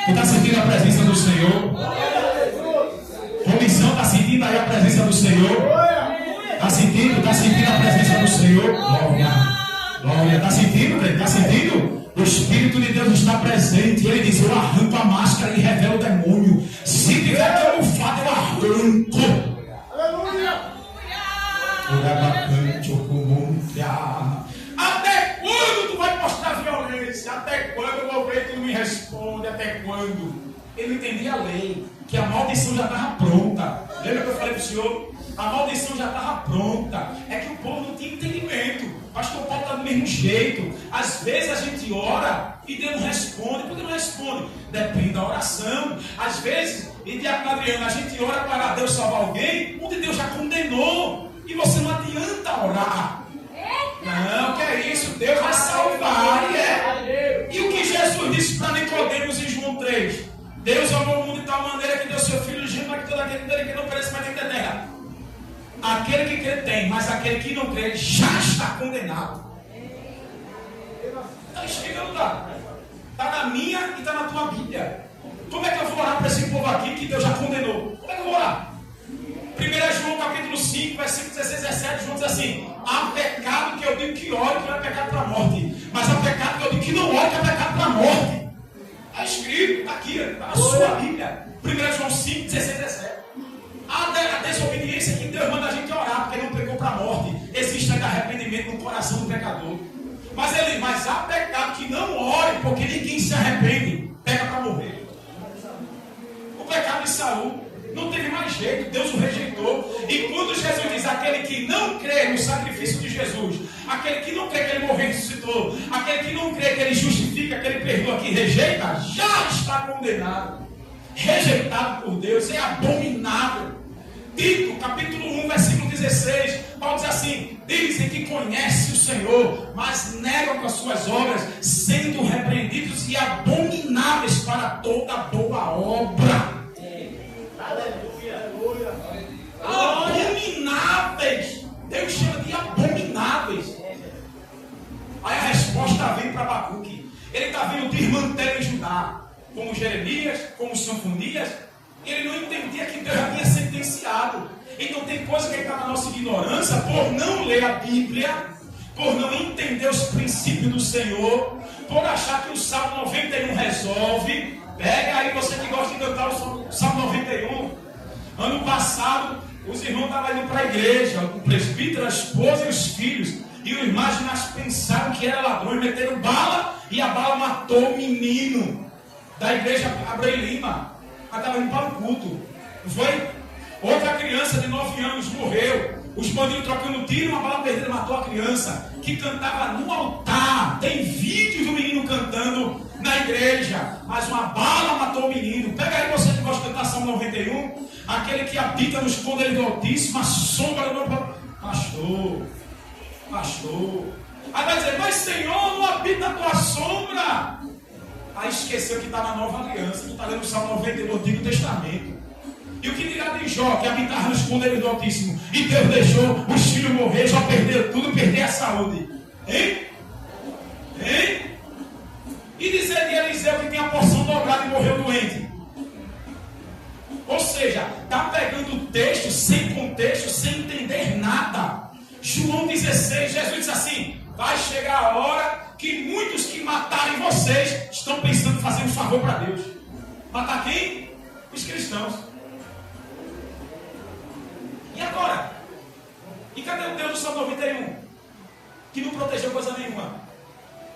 Tu está sentindo a presença do Senhor? Comissão, está sentindo aí a presença do Senhor? Está sentindo? Está sentindo a presença do Senhor? Glória. Está sentindo? Está sentindo? O Espírito de Deus está presente. Ele diz: eu arranco a máscara e revelo o demônio. Se tiver camuflado, eu arranco. Aleluia! Até quando tu vai mostrar violência? Até quando eu vou ver que tu me responde? Até quando? Ele entendia a lei, que a maldição já estava pronta. Lembra que eu falei para o senhor? A maldição já estava pronta. É que o povo não tinha entendimento. Pastor Paulo está do mesmo jeito. Às vezes a gente ora e Deus não responde. Por que não responde? Depende da oração. Às vezes, e Diácono Adriano, a gente ora para Deus salvar alguém onde Deus já condenou. E você não adianta orar. Não, que é isso? Deus vai salvar. E o que Jesus disse para Nicodemos em João 3? Deus amou o mundo de tal maneira que deu seu Filho gêmeo para que todo aquele dele que não pereça, mas tem que ter terra. Aquele que crê tem, mas aquele que não crê já está condenado. Está escrito, não está? Está na minha e está na tua Bíblia. Como é que eu vou orar para esse povo aqui que Deus já condenou? Como é que eu vou orar? 1 João capítulo 5, versículo 16 e 17, João diz assim: há pecado que eu digo que ore, que não é pecado para a morte. Mas há pecado que eu digo que não ore, que é pecado para a morte. Está escrito, está aqui, está na sua Bíblia. 1 João 5, 16 e 17. A desobediência que Deus manda a gente orar, porque não pecou para a morte. Existe ainda arrependimento no coração do pecador. Mas há pecado que não ore, porque ninguém se arrepende, pega para morrer. O pecado de Saul não teve mais jeito, Deus o rejeitou. E quando Jesus diz, aquele que não crê no sacrifício de Jesus, aquele que não crê que ele morreu e ressuscitou, aquele que não crê que ele justifica, que ele perdoa, que rejeita, já está condenado, rejeitado por Deus, é abominável. Tito, capítulo 1, versículo 16, Paulo diz assim: dizem que conhecem o Senhor, mas negam com as suas obras, sendo repreendidos e abomináveis para toda boa obra. Abomináveis. Deus chama de abomináveis. Aí a resposta vem para Abacuque. Ele está vendo de irmãteiro em Judá, como Jeremias, como Sanfonias. Ele não entendia que Deus havia sentenciado. Então tem coisa que ele está na nossa ignorância por não ler a Bíblia, por não entender os princípios do Senhor, por achar que o Salmo 91 resolve. Pega aí você que gosta de cantar o Salmo 91. Ano passado, os irmãos estavam indo para a igreja, o presbítero, a esposa e os filhos. E os marginais pensaram que era ladrão e meteram bala, e a bala matou o menino da igreja Abreu Lima. Mas estava indo para o culto. Não foi? Outra criança de 9 anos morreu. Os bandidos trocando tiro, uma bala perdida matou a criança, que cantava no altar. Tem vídeos do menino cantando na igreja, mas uma bala matou o menino. Pega aí você que gosta de cantar Salmo 91. Aquele que habita nos esconderijo do Altíssimo, a sombra do meu pastor. Aí vai dizer, mas Senhor, não habita a tua sombra. Aí esqueceu que está na nova aliança, que está lendo o Salmo 91 do Antigo Testamento. E o que dirá de Jó, que habitava no esconderijo do Altíssimo, e Deus deixou os filhos morrer, Jó perdeu tudo, perdeu a saúde. Hein? E dizer de Eliseu que tem a porção dobrada e morreu doente. Ou seja, está pegando o texto sem contexto, sem entender nada. João 16, Jesus diz assim: vai chegar a hora que muitos que matarem vocês estão pensando em fazer um favor para Deus. Matar quem? Os cristãos. E agora? E cadê o Deus do Salmo 91? Que não protegeu coisa nenhuma.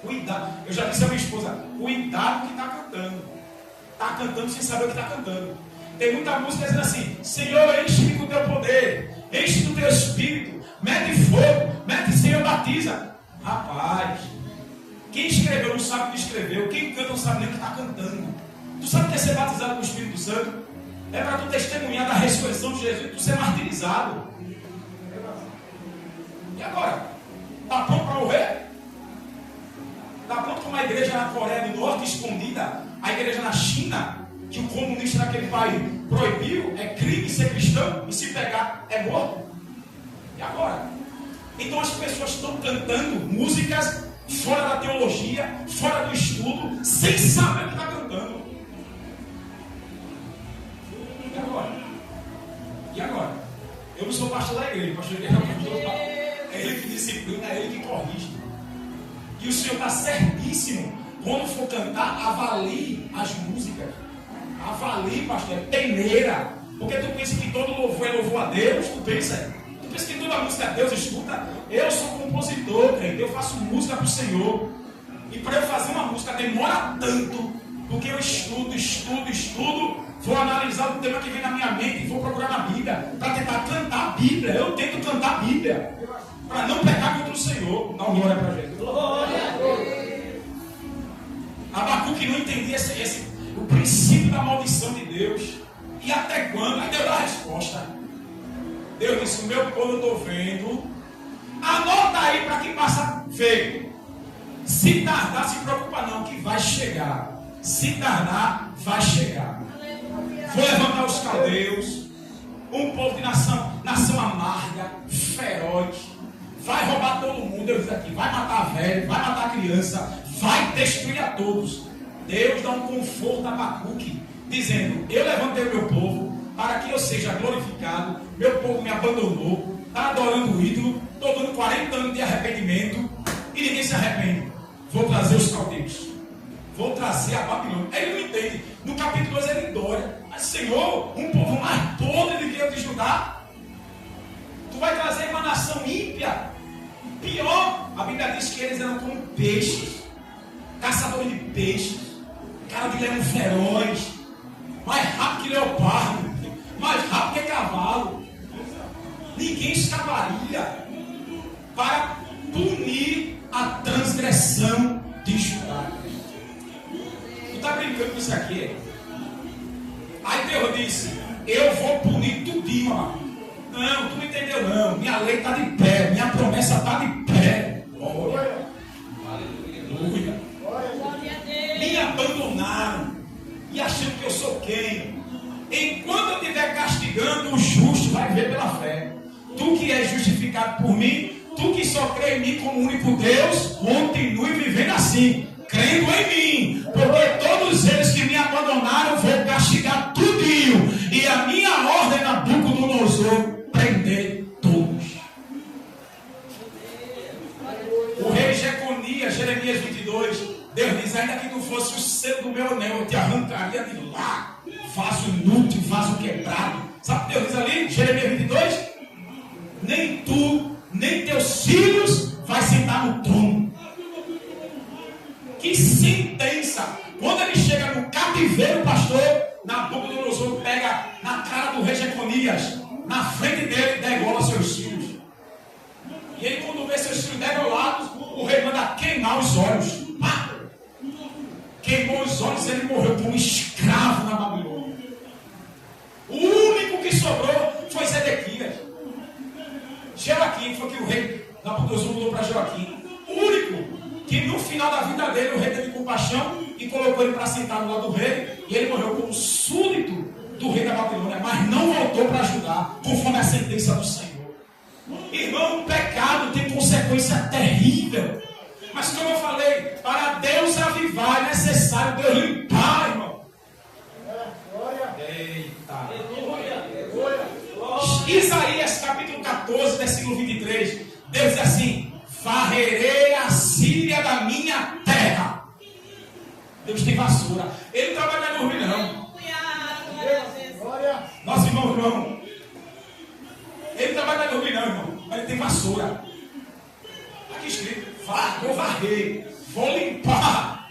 Cuidado. Eu já disse a minha esposa: cuidado que está cantando. Está cantando sem saber o que está cantando. Tem muita música dizendo assim: Senhor, enche-me com o teu poder, enche do teu espírito, mete fogo, mete Senhor, batiza. Rapaz, quem escreveu não sabe o que escreveu, quem canta não sabe nem o que está cantando. Tu sabe o que é ser batizado com o Espírito Santo? É para tu testemunhar da ressurreição de Jesus, tu ser martirizado. E agora? Está pronto para morrer? Está pronto como a igreja na Coreia do Norte, escondida, a igreja na China, que o comunista daquele país proibiu, é crime ser cristão, e se pegar é morto. E agora? Então as pessoas estão cantando músicas fora da teologia, fora do estudo, sem saber o que está cantando. E agora? Eu não sou pastor da igreja, pastor da igreja é ele que disciplina, é ele que corrige. E o Senhor está certíssimo. Quando for cantar, avalie as músicas. Avalie, pastor, é peneira. Porque tu pensa que todo louvor é louvor a Deus? Tu pensa que toda música a Deus escuta? Eu sou compositor, crente, eu faço música para o Senhor. E para eu fazer uma música demora tanto, porque eu estudo, vou analisar o tema que vem na minha mente e vou procurar na Bíblia para tentar cantar a Bíblia. Eu tento cantar a Bíblia para não pecar contra o Senhor. Dá uma glória para Jesus. Glória. Abacuque não entendia o princípio da maldição de Deus. E até quando? Aí Deus dá a resposta. Deus disse: o meu povo eu estou vendo. Anota aí para que passa feio. Se tardar, se preocupa não, que vai chegar. Se tardar, vai chegar. Vou levantar os caldeus, um povo de nação amarga, feroz, vai roubar todo mundo. Deus diz aqui: vai matar velho, vai matar criança, vai destruir a todos. Deus dá um conforto a Abacuque, dizendo: eu levantei o meu povo para que eu seja glorificado. Meu povo me abandonou, está adorando o ídolo, estou dando 40 anos de arrependimento e ninguém se arrepende. Vou trazer os caldeus, vou trazer a Babilônia. Ele não entende. No capítulo 2 ele dói. Mas Senhor, um povo mais podre do que eu de Judá, tu vai trazer uma nação ímpia. Pior, a Bíblia diz que eles eram como peixes, caçadores de peixes, cara de leão feroz, mais rápido que leopardo, mais rápido que cavalo. ninguém escaparia para punir a transgressão de Judá. Tu está brincando com isso aqui? Aí Deus disse: eu vou punir tudinho, mano. Não, tu não entendeu não. Minha lei está de pé, minha promessa está de pé. Glória. Aleluia. Me abandonaram e achando que eu sou quem? Enquanto eu estiver castigando, o justo vai ver pela fé. Tu que és justificado por mim, tu que só crê em mim como único Deus, continue vivendo assim, crendo em mim, porque todos eles que me abandonaram vou castigar tudinho, e a minha ordem na Nabucodonosor, prender todos. O rei Jeconias, Jeremias 22, Deus diz: ainda que não fosse o selo do meu anel, eu te arrancaria de lá, vaso inútil, vaso quebrado. Sabe o que Deus diz ali, Jeremias 22? Nem tu, nem teus filhos vai sentar no trono. Que sentença! Quando ele chega no cativeiro, pastor, Nabucodonosor pega na cara do rei Jeconias, na frente dele, degola seus filhos. E ele, quando vê seus filhos degolados, o rei manda queimar os olhos. Pá! Queimou os olhos e ele morreu como escravo na Babilônia. O único que sobrou foi Zedequias. Joaquim foi que o rei Nabucodonosor mudou para Joaquim. O único que no final da vida dele o rei teve compaixão e colocou ele para sentar no lado do rei, e ele morreu como súdito do rei da Babilônia, mas não voltou para ajudar, conforme a sentença do Senhor. Irmão, o pecado tem consequência terrível. Mas como eu falei, para Deus avivar é necessário Deus limpar, irmão. Eita. Isaías capítulo 14, versículo 23. Deus diz assim: varrerei a Síria da minha terra. Deus tem vassoura. Ele não trabalha no rio, não. Nosso irmão. Ele não trabalha no rio, não, irmão. Mas ele tem vassoura. Aqui escrito: vou varrer, vou limpar.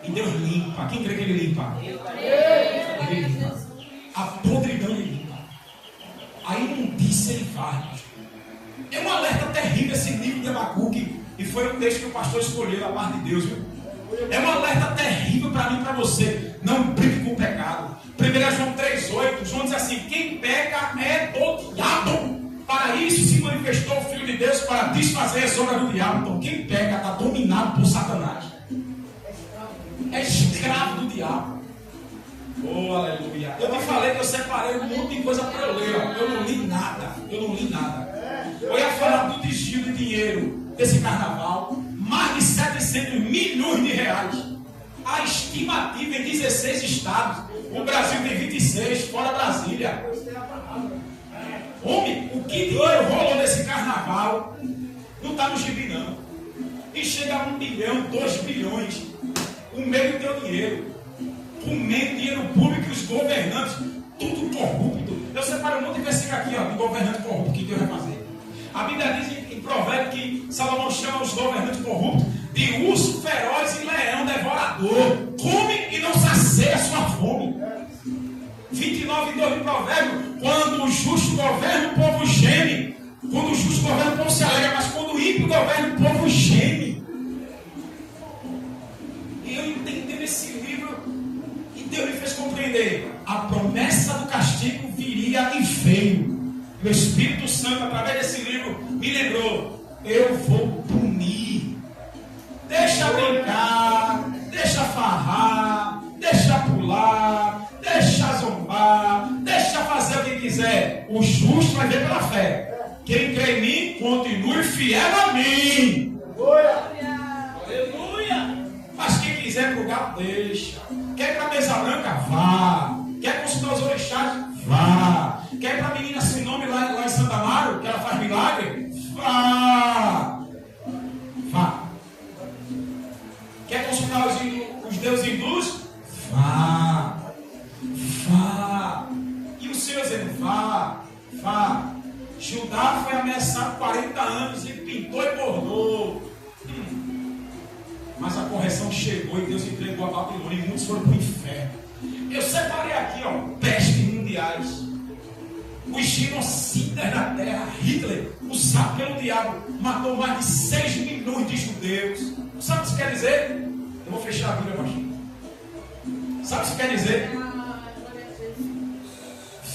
E Deus limpa. Quem crê que ele limpa? Ele limpa. A podridão ele limpa. A imundícia ele varre. É um alerta terrível esse livro de Abacuque. E foi um texto que o pastor escolheu da parte de Deus, viu? É um alerta terrível para mim e para você. Não brinque com o pecado. 1 João 3,8. João diz assim: quem peca é do diabo. Para isso se manifestou o Filho de Deus, para desfazer as obras do diabo. Então quem peca está dominado por Satanás. É escravo do diabo. Oh, aleluia. Eu te falei que eu separei um monte de coisa para eu ler. Eu não li nada. Eu ia falar do desvio de dinheiro desse carnaval. Mais de 700 milhões de reais. A estimativa em 16 estados. O Brasil tem 26, fora Brasília. Homem, o que dinheiro rolou nesse carnaval não está no gibi, não. E chega a 1 bilhão, 2 bilhões. O meio tem o dinheiro. Comendo dinheiro público e os governantes, tudo corrupto. Eu separo um monte de versículo aqui, ó, de governante corrupto que Deus vai fazer. A Bíblia diz em Provérbios que Salomão chama os governantes corruptos de urso feroz e leão devorador. Come e não sacia a sua fome. 29:2 de Provérbios: quando o justo governa, o povo geme. Quando o justo governa, o povo se alegra. Mas quando o ímpio governa, o povo geme. E eu entendendo esse livro, e Deus me fez compreender: a promessa do castigo viria e veio. E o Espírito Santo, através desse livro, me lembrou: eu vou punir. Deixa brincar, deixa farrar, deixa pular, deixa zombar, deixa fazer o que quiser. O justo vai ver pela fé. Quem crê em mim, continue fiel a mim. Aleluia. Mas quem quiser pro gato, deixa. Quer ir pra mesa branca? Vá. Quer consultar os orixás? Vá. Quer ir pra menina sem nome lá em Santa Amaro, que ela faz milagre? Vá. Quer consultar os deuses hindus? Vá. E o Senhor dizendo: vá. Judá foi ameaçado 40 anos e pintou e bordou. Mas a correção chegou e Deus entregou a Babilônia e muitos foram para o inferno. Eu separei aqui, ó, pestes mundiais. Os genocidas da terra, Hitler, usado pelo diabo, matou mais de 6 milhões de judeus. Sabe o que isso quer dizer? Eu vou fechar a Bíblia, pastor. Sabe o que isso quer dizer?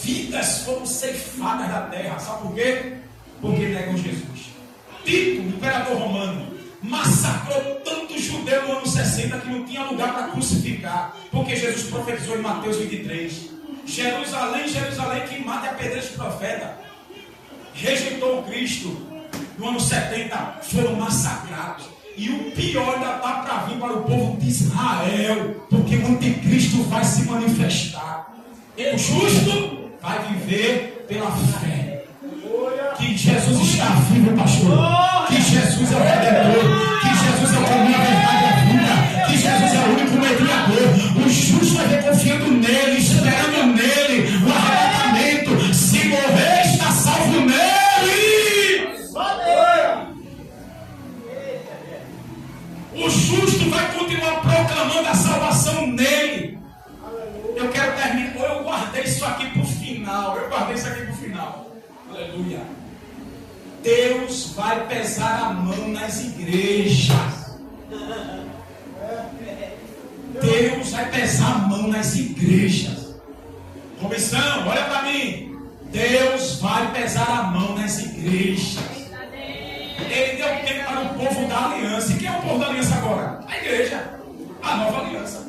Vidas foram ceifadas da terra. Sabe por quê? Porque negam Jesus. Tito, imperador romano, massacrou tantos judeus no ano 60 que não tinha lugar para crucificar. Porque Jesus profetizou em Mateus 23. Jerusalém, Jerusalém, que mata e apedreja os profetas. Rejeitou o Cristo. No ano 70 foram massacrados. E o pior ainda está para vir para o povo de Israel. Porque o anticristo vai se manifestar. O justo vai viver pela fé. Que Jesus está vivo, pastor. Que Jesus é o Redentor. Que Jesus é o caminho, a verdade e a vida. Que Jesus é o único mediador. O justo vai ver confiando nele, esperando nele o arrebatamento. Se morrer, está salvo nele. O justo vai continuar proclamando a salvação nele. Eu quero terminar. Eu guardei isso aqui para o final. Aleluia. Deus vai pesar a mão nas igrejas. Deus vai pesar a mão nas igrejas. Comissão, olha para mim. Deus vai pesar a mão nas igrejas. Ele deu tempo para o povo da aliança. E quem é o povo da aliança agora? A igreja. A nova aliança.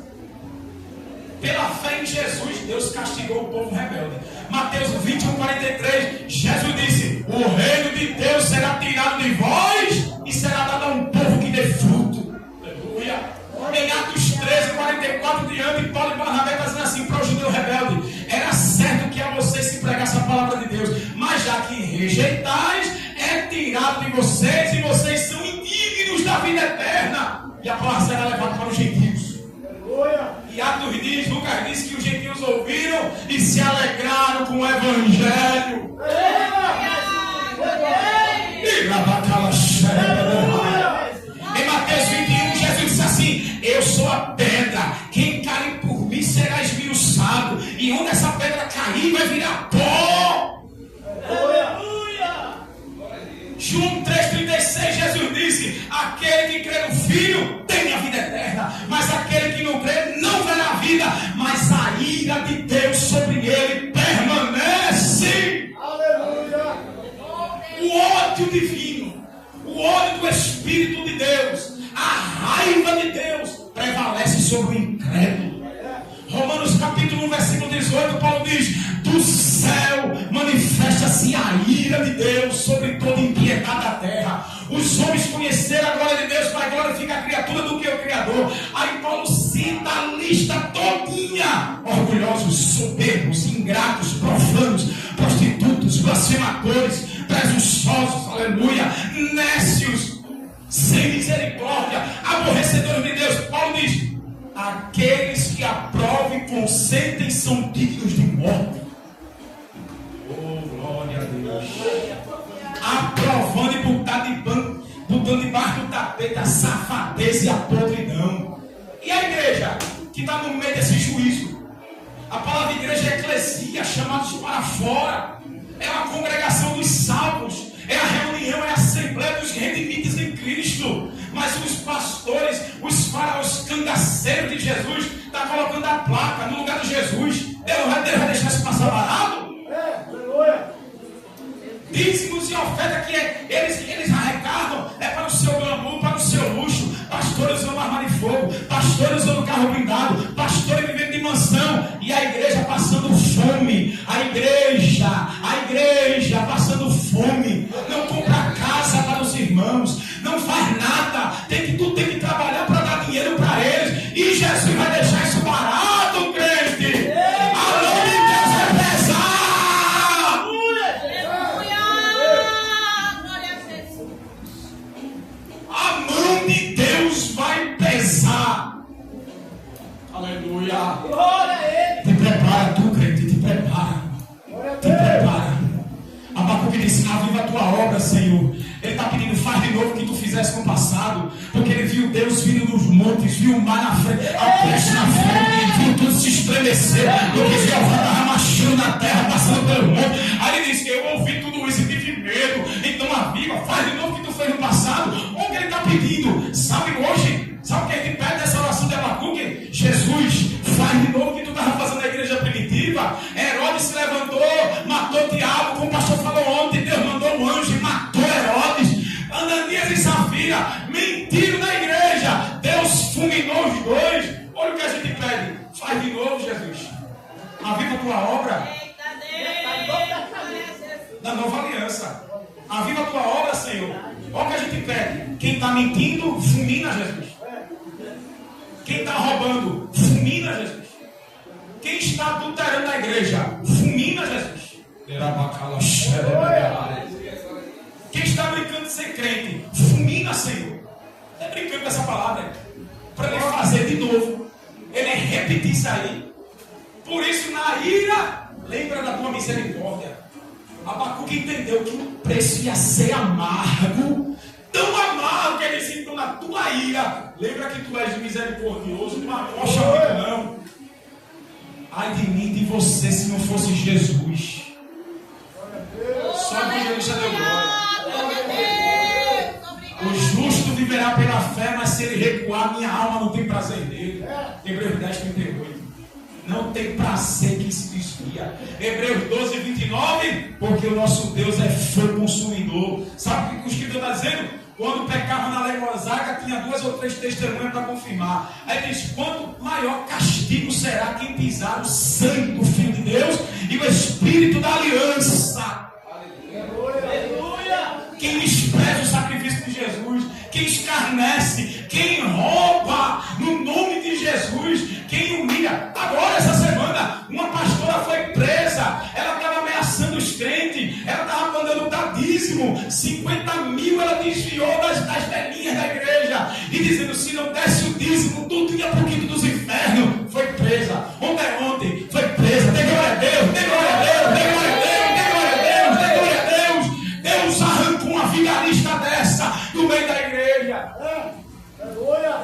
Pela fé em Jesus, Deus castigou o povo rebelde. Mateus 21, 43, Jesus disse: o reino de Deus será tirado de vós e será dado a um povo que dê fruto. Aleluia. Em Atos 13, 44 diante, Paulo e Barnabé está dizendo assim para o judeu rebelde: era certo que a vocês se pregasse a palavra de Deus, mas já que rejeitais, é tirado de vocês e vocês são indignos da vida eterna. E a palavra será levada para os gentios. E Atos diz, Lucas diz que os gentios ouviram e se alegraram com o evangelho. Em Mateus 21, Jesus disse assim: eu sou a pedra, quem cair por mim será esmiuçado, e onde essa pedra cair vai virar pó. João 3,36, Jesus disse: aquele que crê no Filho tem a vida eterna, mas aquele que não crê não verá a vida, mas a ira de Deus sobre ele permanece. Aleluia. O ódio divino, o ódio do Espírito de Deus, a raiva de Deus prevalece sobre o incrédulo. Romanos capítulo 1, versículo 18, Paulo diz: do céu manifesta-se a ira de Deus sobre toda impiedade da terra. Os homens conheceram a glória de Deus, mas a glória fica a criatura do que o Criador. Aí Paulo cita a lista todinha: orgulhosos, soberbos, ingratos, profanos, prostitutos, blasfemadores, presunçosos, aleluia, nécios, sem misericórdia, aborrecedores de Deus. Paulo diz: aqueles que aprovam e consentem são dignos de morte. Oh, glória a Deus. Aprovando e botando debaixo do tapete a safadeza e a podridão. E a igreja que está no meio desse juízo? A palavra igreja é eclesia, chamados para fora. É uma congregação dos salvos. É a reunião, é a assembleia dos redimidos em Cristo. Mas os pastores, os faraós cangaceiros de Jesus, estão colocando a placa no lugar de Jesus. Deus vai deixar isso passar barato? Dízimos e oferta que eles arrecadam é para o seu glamour, para o seu luxo. Pastores usando arma de fogo, pastores usando carro blindado, pastores vivendo de mansão, e a igreja passando fome. A igreja passando fome. Não compra casa para os irmãos, não faz nada. Tu tem que trabalhar para dar dinheiro para eles. E Jesus vai deixar isso barato, crente. A mão de Deus vai pesar. A mão de Deus vai pesar. Aleluia. Te prepara, tu crente, te prepara. Te prepara. Abacuque disse: aviva a tua obra, Senhor. Ele está pedindo: faz de novo o que tu fizeste com o passado. Porque ele viu Deus vindo dos montes, viu o mar na frente, a peste na frente, viu tudo se estremecer. Do que Jeová estava marchando na terra, passando pelo monte. Aí aliança. Aviva a tua obra, Senhor. Olha o que a gente pede. Quem está mentindo, fulmina Jesus. Quem está roubando, fulmina Jesus. Quem está adulterando a igreja, fulmina Jesus. Quem está brincando de ser crente, fulmina, Senhor. Não é brincando com essa palavra, para ele fazer de novo. Ele repetir isso aí. Por isso, na ira, lembra da tua misericórdia. Abacuque entendeu que o preço ia ser amargo. Tão amargo que ele disse: então, na tua ira, lembra que tu és misericordioso, não aposta muito não. Ai de mim, de você, se não fosse Jesus. Só o evangelista deu glória. O justo viverá pela fé, mas se ele recuar, minha alma não tem prazer nele. Hebreus 10, 38. Não tem prazer que se desvia. Hebreus 12, 29. Porque o nosso Deus é fogo consumidor. Sabe o que o escritor está dizendo? Quando pecava na lei mosaica, tinha 2 ou 3 testemunhas para confirmar. Aí diz: quanto maior castigo será quem pisar o sangue do Filho de Deus e o Espírito da aliança. Quem despreza o sacrifício de Jesus, quem escarnece, quem rouba no nome de Jesus, quem humilha. Agora, essa semana, uma pastora foi presa. Ela estava ameaçando os crentes. Ela estava mandando dar dízimo. 50 mil ela desviou das velhinhas da igreja. E dizendo: se não desse o dízimo, tudo ia para o quinto dos infernos. Foi presa. Ontem foi presa. Dê glória a Deus, dê glória a Deus, dê glória a Deus, dê glória a Deus, dê glória a Deus. Deus arrancou uma vigarista dessa do meio da igreja.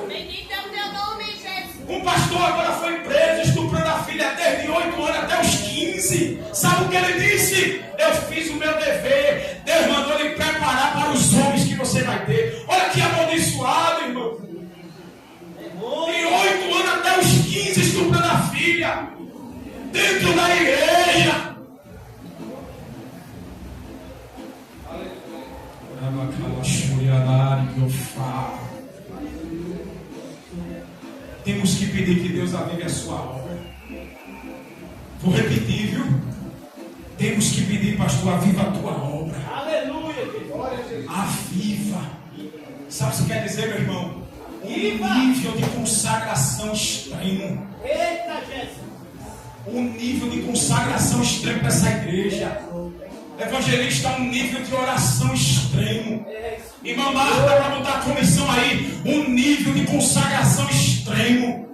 Bendito é o teu nome, Jesus. Um pastor agora foi preso, estuprando a filha desde 8 anos até os 15. Sabe o que ele disse? Eu fiz o meu dever. Deus mandou ele preparar para os homens que você vai ter. Olha que amaldiçoado, irmão. Em 8 anos até os 15, estuprando a filha dentro da igreja. Temos que pedir que Deus avive a sua obra. Vou repetir, viu? Temos que pedir, pastor, aviva a tua obra. Aleluia. Aviva. Sabe o que quer dizer, meu irmão? Um nível de consagração extremo. Eita, Jesus. Um nível de consagração extremo para essa igreja. Evangelista, um nível de oração extremo. Irmã Marta, para botar a comissão aí, um nível de consagração extremo.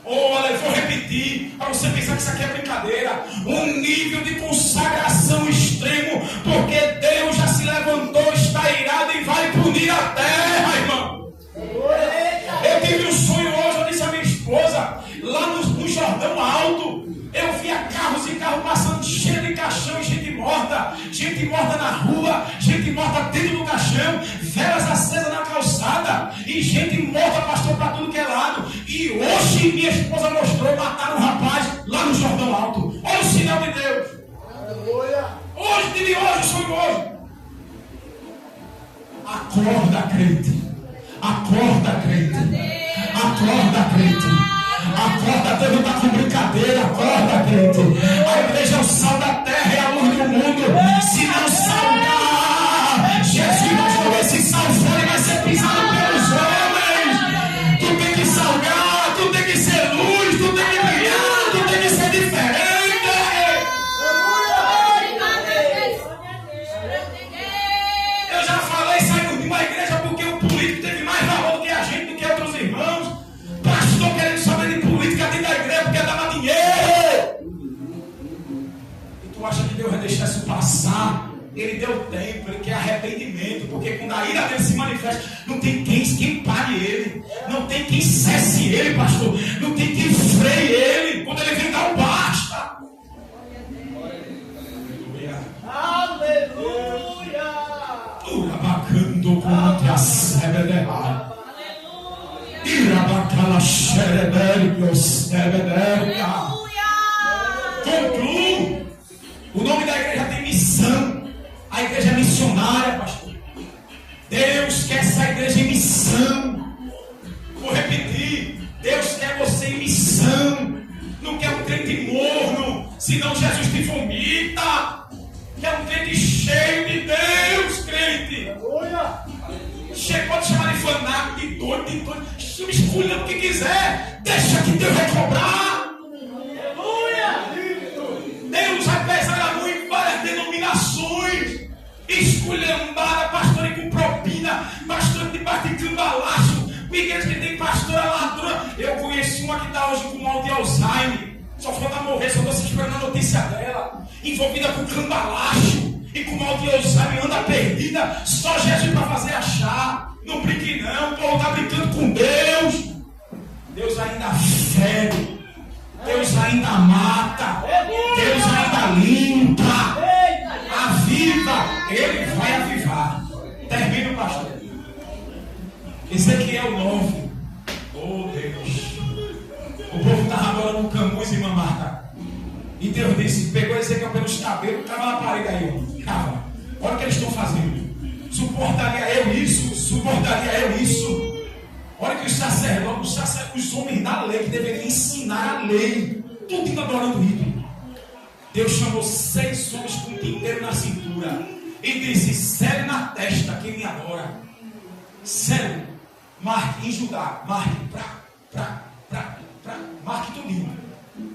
Olha, eu vou repetir, para você pensar que isso aqui é brincadeira. Um nível de consagração extremo, porque Deus já se levantou, está irado e vai punir a terra, irmão. Eu tive um sonho hoje, eu disse à minha esposa, lá no Jordão Alto. Eu via carros e carros passando cheio de caixão e gente morta na rua, gente morta dentro do caixão, velas acesas na calçada e gente morta, pastor, para tudo que é lado. E hoje minha esposa mostrou, mataram um rapaz lá no Jordão Alto. Olha o sinal de Deus. Hoje, tive hoje, sonho hoje. Acorda, crente. Acorda, crente. Acorda, crente. Acorda, Deus não está com brincadeira. Acorda, crente. A igreja é o sal da terra, é a luz do mundo. Se não salgar, Jesus vai jogar esse sal fora e vai ser pisado pelos homens. Tu tem que salgar, tu tem que ser luz, tu tem que brilhar, tu tem que ser diferente. Eu já falei, saímos de uma igreja porque o político teve mais valor do que a gente, do que outros irmãos. Pastor querendo saber de política dentro da igreja porque dava dinheiro. E tu acha que Deus vai deixar isso passar? Ele deu tempo, ele quer arrependimento, porque quando a ira dele se manifesta, não tem quem pare ele, não tem quem cesse ele, pastor, não tem quem freie ele. Quando ele vem dar um basta. Aleluia. Urabacando contra a sebedera. Irabacala xerebérico sebedera. Concluo. O nome da igreja tem missão. A igreja é missionária, pastor. Deus quer essa igreja em missão. Vou repetir. Deus quer você em missão. Não quer um crente morno, senão Jesus te vomita. Quer um crente cheio de Deus. Você pode chamar de fanático, de doido, chama escolha o que quiser. Deixa que Deus vai cobrar. Deus vai pesar a mão em várias denominações. Esculhambada, pastor com propina, pastor de bate de cambalacho, igreja que tem pastora ladrona. Eu conheci uma que está hoje com mal de Alzheimer. Só falta morrer, só estou se esperando a notícia dela. Envolvida com cambalacho e com mal de Alzheimer, anda perdida. Só Jesus para fazer achar. Não brinque não, o povo está brincando com Deus. Deus ainda fere. Deus ainda mata. Deus ainda limpa. Aviva. Ele vai avivar. Termina o pastor. Ezequiel 9. Oh Deus. O povo estava agora no Camus, irmã Marta. E Deus disse, pegou Ezequiel pelos cabelos, cava na parede aí, cava. Olha o que eles estão fazendo. Suportaria eu isso? Suportaria eu isso? Olha que os sacerdotes, os homens da lei que deveriam ensinar a lei, tudo indo adorando o ídolo. Deus chamou 6 homens com um tinteiro na cintura e disse, selo na testa quem me adora. Selo, marque em Judá, marque, marque tudinho.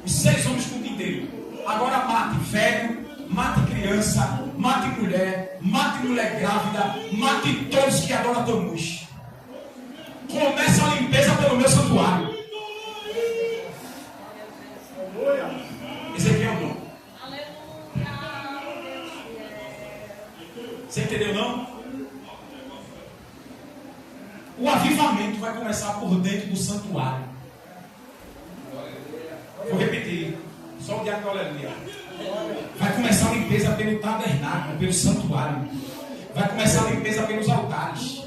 Os 6 homens com tinteiro. Agora mate velho, mate criança, mate mulher grávida, mate todos que adoram Tammuz. Começa a limpeza pelo meu santuário. Ezequiel não. Você entendeu não? O avivamento vai começar por dentro do santuário. Vou repetir. Só o diabo do aleluia. Vai começar a limpeza pelo tabernáculo, pelo santuário. Vai começar a limpeza pelos altares.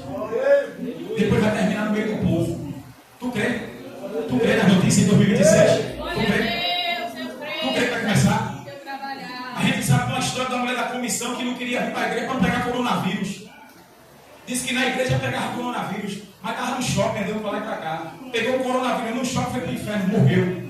Depois vai terminar no meio do povo. Tu crê? Tu crê na notícia em 2026? Tu crê? Tu crê que vai começar? A gente sabe uma história da mulher da comissão que não queria vir para a igreja para pegar coronavírus. Disse que na igreja pegava coronavírus, mas estava no shopping andando para lá e para cá. Pegou o coronavírus no shopping, foi para o inferno, morreu.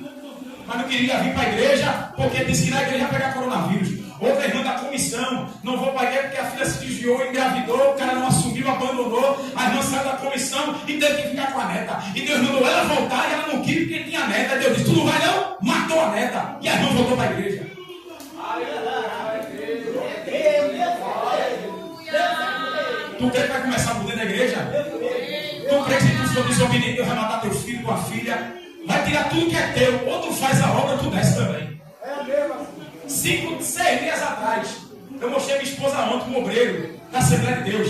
Mas não queria vir para a igreja porque disse que na igreja ia pegar coronavírus. Outra irmã da comissão, não vou para a igreja porque a filha se desviou, engravidou, o cara não assumiu, abandonou. A irmã saiu da comissão e teve que ficar com a neta. E Deus mandou ela voltar e ela não quis porque tinha neta. Deus disse, tu não vai não? Matou a neta. E a irmã voltou para a igreja. Tu crê que vai começar por dentro da igreja? Tu crê que se tu for desobediente, Deus vai matar teu filho, tua filha? Vai tirar tudo que é teu. Ou tu faz a obra, tu desce também. 5, 6 dias atrás, eu mostrei a minha esposa ontem, um obreiro da Assembleia de Deus,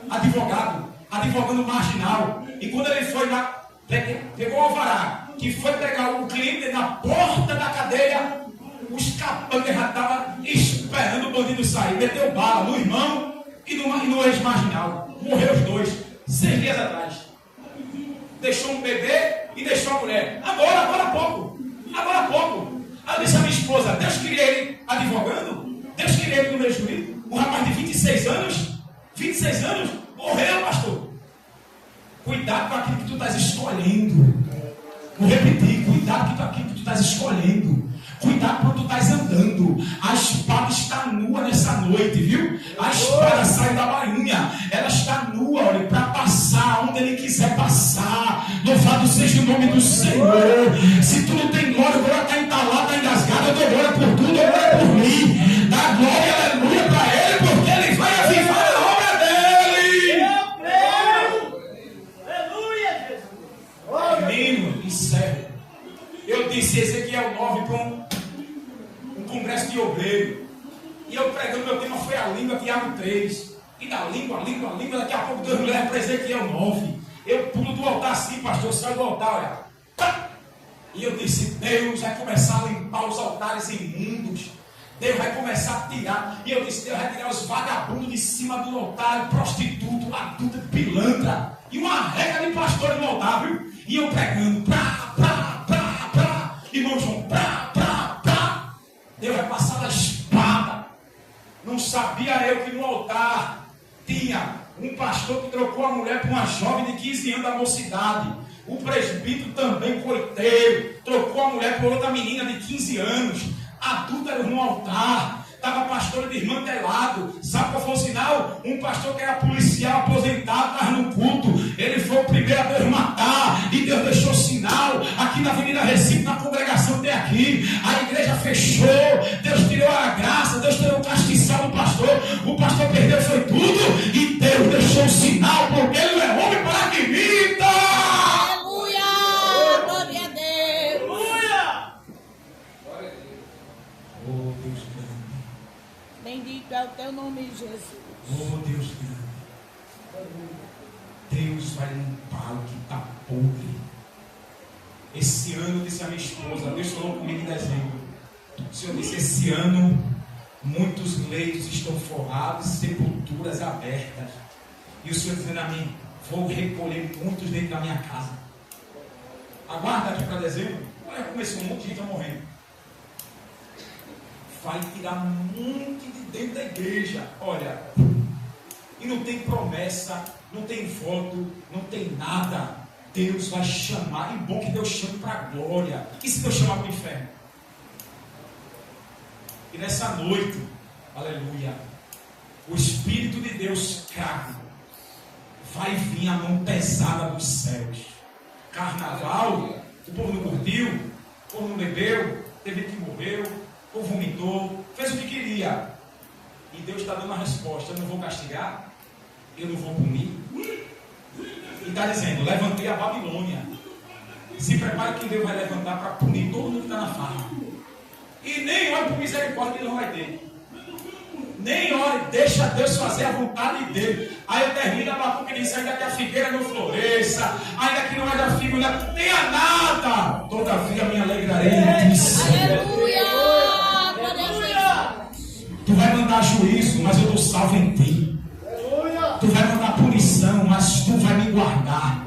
advogando marginal. E quando ele foi lá, pegou o alvará, que foi pegar o cliente na porta da cadeia, os capangas já estavam esperando o bandido sair. Meteu bala no irmão e no ex-marginal. Morreu os dois, 6 dias atrás. Deixou um bebê e deixou a mulher. Agora há pouco. Aí eu disse a minha esposa, Deus queria ele advogando? Deus queria ele no meio jurídico? Um rapaz de 26 anos, morreu, pastor. Cuidado com aquilo que tu estás escolhendo. Vou repetir, cuidado com aquilo que tu estás escolhendo. Cuidado quando tu estás andando. A espada está nua nessa noite, viu? A espada sai da bainha. Ela está nua, olha, para passar onde ele quiser passar. Louvado seja o nome do Senhor. Se tu não tem glória, agora está entalado, está engasgado. Eu dou glória por tudo, eu glória por mim. Dá glória, aleluia, para ele, porque ele vai avivar a obra dele. Aleluia, Jesus. Menino, encerro. Eu disse Ezequiel 9 para um congresso de obreiro. E eu pregando, meu tema foi a língua, Tiago 3. E da língua, daqui a pouco Deus me leva para Ezequiel 9. Eu pulo do altar assim, pastor, saio do altar, olha. Pá! E eu disse, Deus vai começar a limpar os altares imundos. Deus vai começar a tirar. E eu disse, Deus vai tirar os vagabundos de cima do altar, prostituto, adulto, pilantra. E uma regra de pastor no altar, viu? E eu pregando, irmão João, Deus vai passar da espada. Não sabia eu que no altar tinha um pastor que trocou a mulher por uma jovem de 15 anos da mocidade. O presbítero também, coiteiro, trocou a mulher por outra menina de 15 anos. Adúltero no altar. Estava pastor pastores desmantelados. Sabe qual foi o sinal? Um pastor que era policial aposentado, estava no culto. Ele foi o primeiro a Deus matar. E Deus deixou sinal. Aqui na Avenida Recife, na congregação tem aqui. A igreja fechou. Deus tirou a graça. Deus tirou o castiçal do pastor. O pastor perdeu, foi tudo. E Deus deixou o sinal, porque ele não é homem para que minta. Aleluia! Glória a Deus! Aleluia! Oh, Deus grande. Bendito é o teu nome, Jesus. Oh, Deus grande. Deus vai limpar o que está podre. Esse ano, disse a minha esposa, Deus falou comigo em dezembro. O Senhor disse, esse ano, muitos leitos estão forrados, sepulturas abertas. E o Senhor dizendo a mim, vou recolher muitos dentro da minha casa. Aguarda aqui para dezembro. Olha, começou um monte de gente a morrer. Vai tirar um monte de dentro da igreja. Olha, e não tem promessa, não tem voto, não tem nada. Deus vai chamar, e bom que Deus chame para a glória. E se Deus chamar para o inferno? E nessa noite, aleluia, o Espírito de Deus cravo, vai vir a mão pesada dos céus. Carnaval, o povo não curtiu, o povo não bebeu, teve que morreu, o povo vomitou, fez o que queria. E Deus está dando a resposta: eu não vou castigar, eu não vou punir. E está dizendo: levantei a Babilônia. Se prepare que Deus vai levantar para punir todo mundo que está na farra. E nem olhe por misericórdia que Ele não vai ter. Nem olhe, deixa Deus fazer a vontade dele. Aí eu termino a Abacuque e diz: ainda que a figueira não floresça, ainda que não haja figo, não tenha nada, todavia me alegrarei em ti. Aleluia! Glória a Deus! Tu vai mandar juízo, mas eu dou salvo em ti. Tu vai mandar punição, mas tu vai me guardar.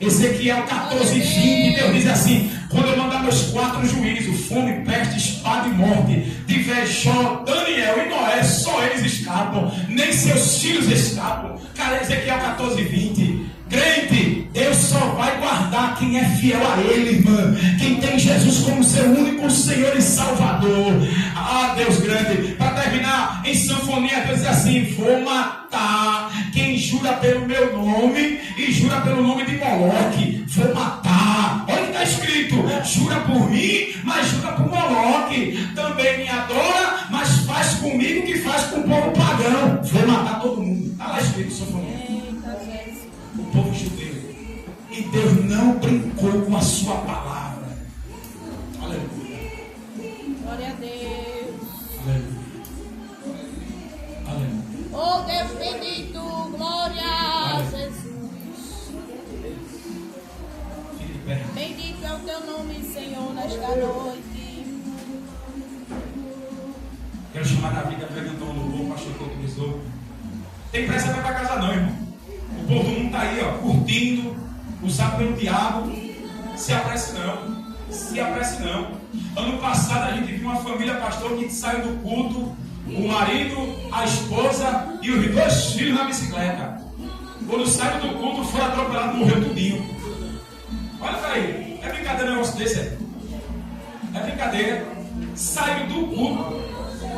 Ezequiel 14, 20, Deus diz assim: quando eu mandar meus 4 juízos, fome, peste, espada e morte, tiver Jó, Daniel e Noé, só eles escapam, nem seus filhos escapam. Cara, Ezequiel 14, 20. Crente, Deus só vai guardar quem é fiel a Ele, irmã. Quem tem Jesus como seu único Senhor e Salvador. Ah, Deus grande. Para terminar, em sanfonia, Deus diz assim: vou matar quem jura pelo meu nome e jura pelo nome de Moloque. Vou matar. Olha o que está escrito: jura por mim, mas jura por Moloque. Também me adora, mas faz comigo o que faz com o povo pagão. Vou matar todo mundo. Está lá escrito em sanfonia. O povo judeu. E Deus não brincou com a sua palavra. Aleluia. Glória a Deus. Aleluia. Aleluia. Oh Deus bendito, glória a Jesus. Fique de pé. Bendito é o teu nome, Senhor, nesta noite. Quero chamar Davi, que apresentou um louvor, o pastor que autorizou. Tem pressa para casa não, irmão. O povo do mundo está aí, ó, curtindo, usado pelo diabo. Se apresse não. Se apresse não. Ano passado a gente viu uma família, pastor, que saiu do culto, o marido, a esposa e os 2 filhos na bicicleta. Quando saiu do culto, foram atropelados e morreu tudinho. Olha para aí. É brincadeira um negócio desse, é? É brincadeira. Saiu do culto,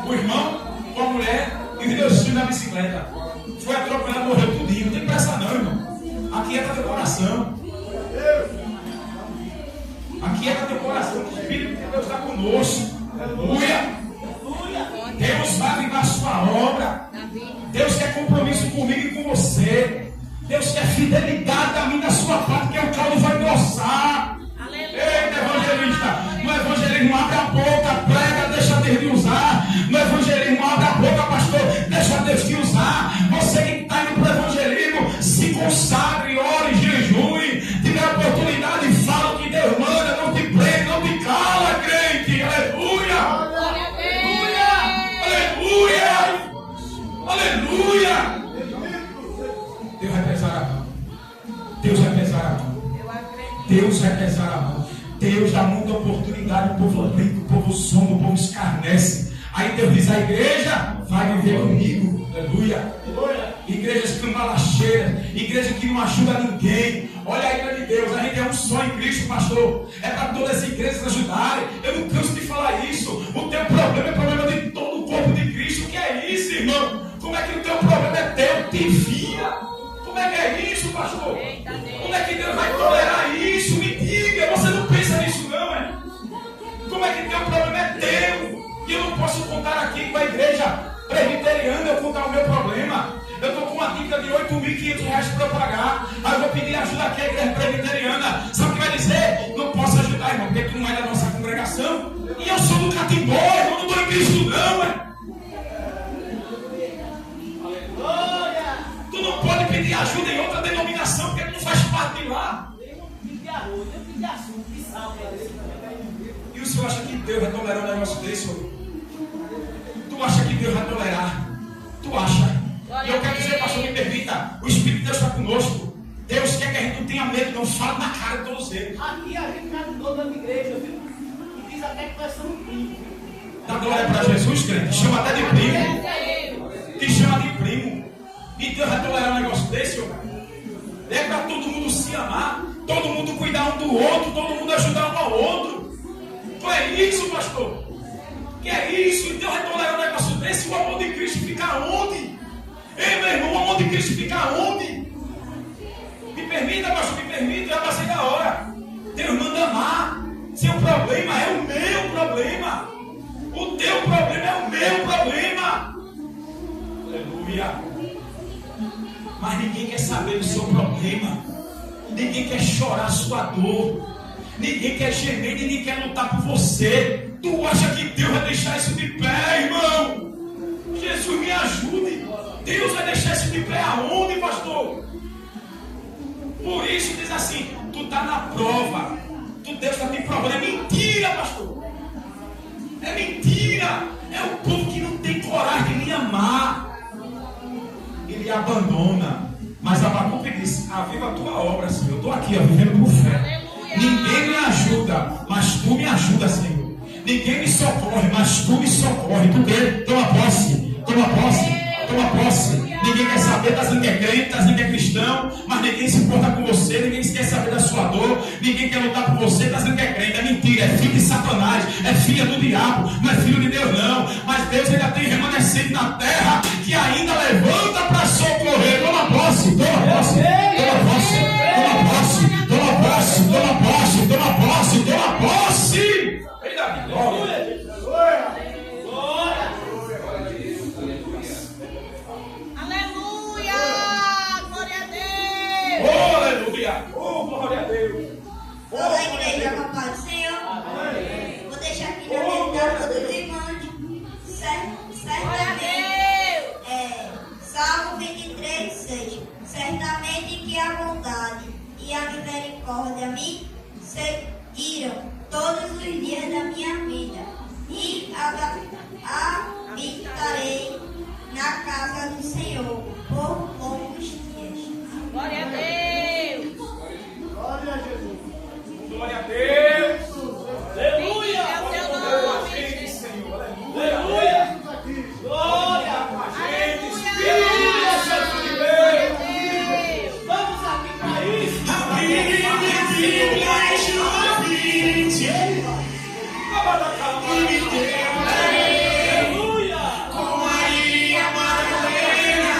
o irmão com a mulher e os 2 filhos na bicicleta. Foi atropelado, morreu tudinho. Não tem pressa não, irmão. Aqui é para teu coração. Aqui é para teu coração. O Espírito de Deus está conosco. Aleluia. Deus vai avivar a sua obra. Deus quer compromisso comigo e com você. Deus quer fidelidade da minha, da sua parte, que o caldo vai engrossar. Eita, evangelista. No evangelismo, abre a boca, prega, deixa Deus te usar. No evangelismo, abre a boca, pastor, deixa Deus te usar. Você que está indo para o evangelismo, se consagre, ore, jejue. Tiver a oportunidade, fala o que Deus manda. Não te prende, não te cala, crente. Aleluia. Aleluia. Aleluia. Deus vai pesar a mão. Deus vai pesar a mão. Deus vai pesar a mão. Deus dá muita oportunidade. O povo brinca, o povo sonha, o povo escarnece. Aí Deus diz: a igreja vai viver comigo. Aleluia. Igrejas cambalacheiras, igreja que não ajuda ninguém. Olha a igreja de Deus, a gente é um só em Cristo, pastor. É para todas as igrejas ajudarem. Eu não canso de falar isso. O teu problema é problema de todo o corpo de Cristo. irmão. Como é que o teu problema é teu? Te via. Como é que é isso, pastor? Como é que Deus vai tolerar isso? Me diga, você não pensa nisso não, é? Como é que teu problema é teu? E eu não posso contar aqui com a igreja presbiteriana, eu contar o meu problema. Eu estou com uma dívida de R$8.500 para eu pagar. Aí eu vou pedir ajuda aqui à igreja presbiteriana. Sabe o que vai dizer? Não posso ajudar, irmão, porque tu não é da nossa congregação. E eu sou do Catimbó, eu não estou em Cristo não, é? Tu não pode pedir ajuda em outra denominação, porque tu não faz parte de lá. E o senhor acha que Deus vai tolerar um negócio desse? Tu acha que Deus vai tolerar? Tu acha? E eu quero dizer, pastor, me permita, o Espírito de Deus está conosco. Deus quer que a gente não tenha medo, não fala na cara de todos eles. Aqui a gente está toda na igreja, viu? E diz até que nós somos primos. Dá glória para Jesus, crente. Chama até de primo. Te chama de primo. E Deus vai tolerar um negócio desse, ó. É para todo mundo se amar, todo mundo cuidar um do outro, todo mundo ajudar um ao outro. Então é isso, pastor. Que é isso? Então vai tolerar um negócio desse. O amor de Cristo fica onde? Ei, meu irmão, o amor de Cristo fica onde? Me permita, pastor, me permita, já passei da hora. Deus manda amar. Seu problema é o meu problema. O teu problema é o meu problema. Aleluia. Mas ninguém quer saber do seu problema. Ninguém quer chorar a sua dor. Ninguém quer gemer, ninguém quer lutar por você. Tu acha que Deus vai deixar isso de pé, irmão? Jesus me ajude. Deus vai deixar isso de pé aonde, pastor? Por isso diz assim, tu está na prova. Deus está te provando. É mentira, pastor. É mentira. É o povo que não tem coragem de me amar. Ele abandona. Mas Abacuque disse, aviva a tua obra, Senhor. Eu estou aqui, vivendo por fé. Aleluia. Ninguém me ajuda, mas tu me ajudas, Senhor. Ninguém me socorre, mas tu me socorre. Tu quer? Toma posse. Toma posse. Toma posse. Ninguém quer saber, está dizendo que é crente, está dizendo que é cristão, mas ninguém se importa com você, ninguém quer saber da sua dor, ninguém quer lutar por você, está dizendo que é crente. É mentira, é filho de Satanás, é filha do diabo, não é filho de Deus não. Mas Deus ainda tem remanescente na terra que ainda levanta para socorrer. Toma posse, toma posse, toma posse, toma posse, toma posse, toma posse, toma posse, toma posse. Ei, Davi, glória. Oh, aleluia! Oh, glória a Deus! Olá, igreja, com a paz do Senhor. Amém. Vou deixar aqui na meditação todos os irmãos. Certamente, Salmo 23, 6. Certamente que a bondade e a misericórdia me seguiram todos os dias da minha vida. E habitarei na casa do Senhor por longos dias. Glória a Deus! Glória a Jesus! Glória a Deus! Aleluia! É o teu nome, Senhor! Aleluia! Glória a gente! Espírito de Deus! Vamos aqui para isso! Aleluia! Com Maria Madalena,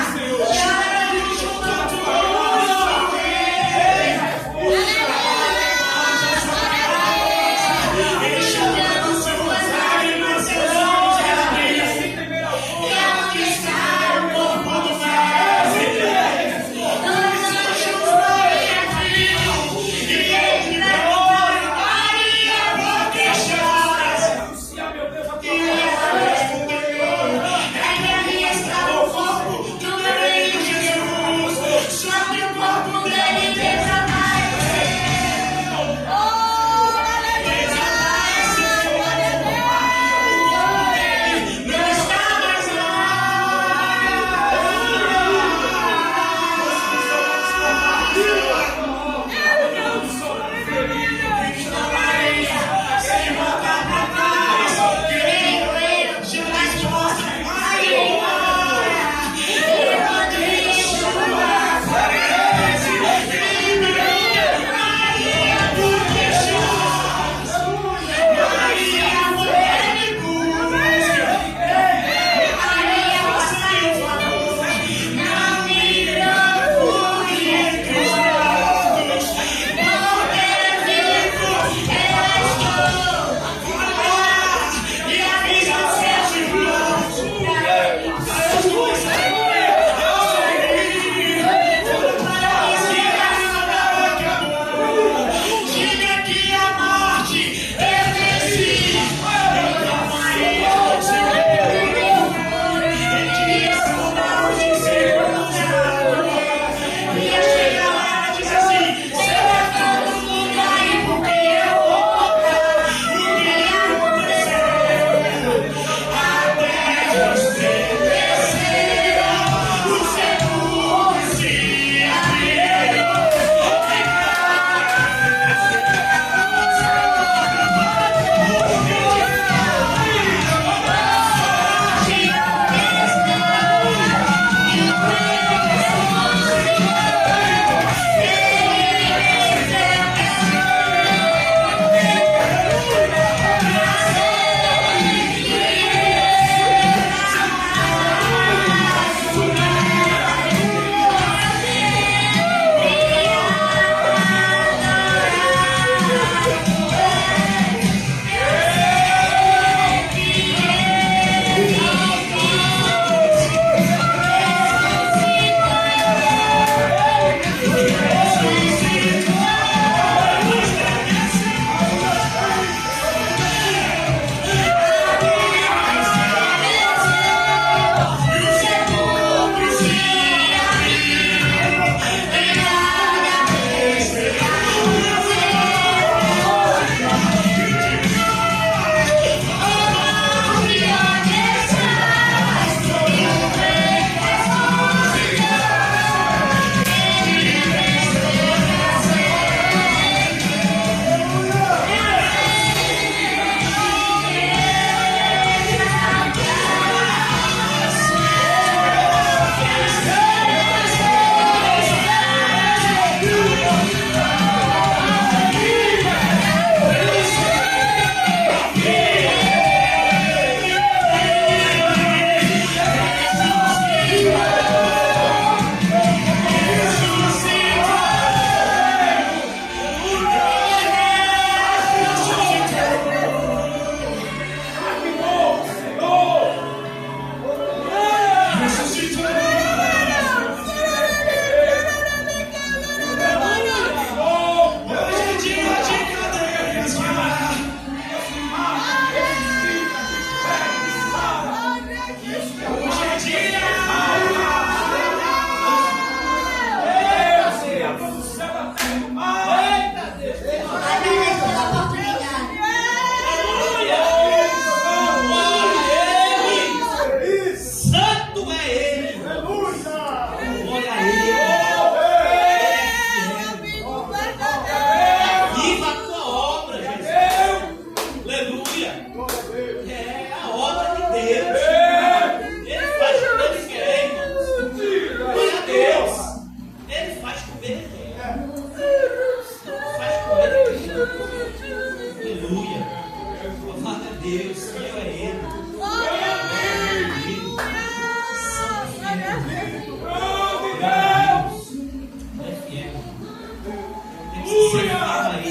semeava ele.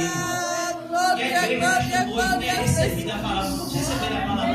E a igreja nesta noite tem recebido a palavra. Vamos receber a palavra.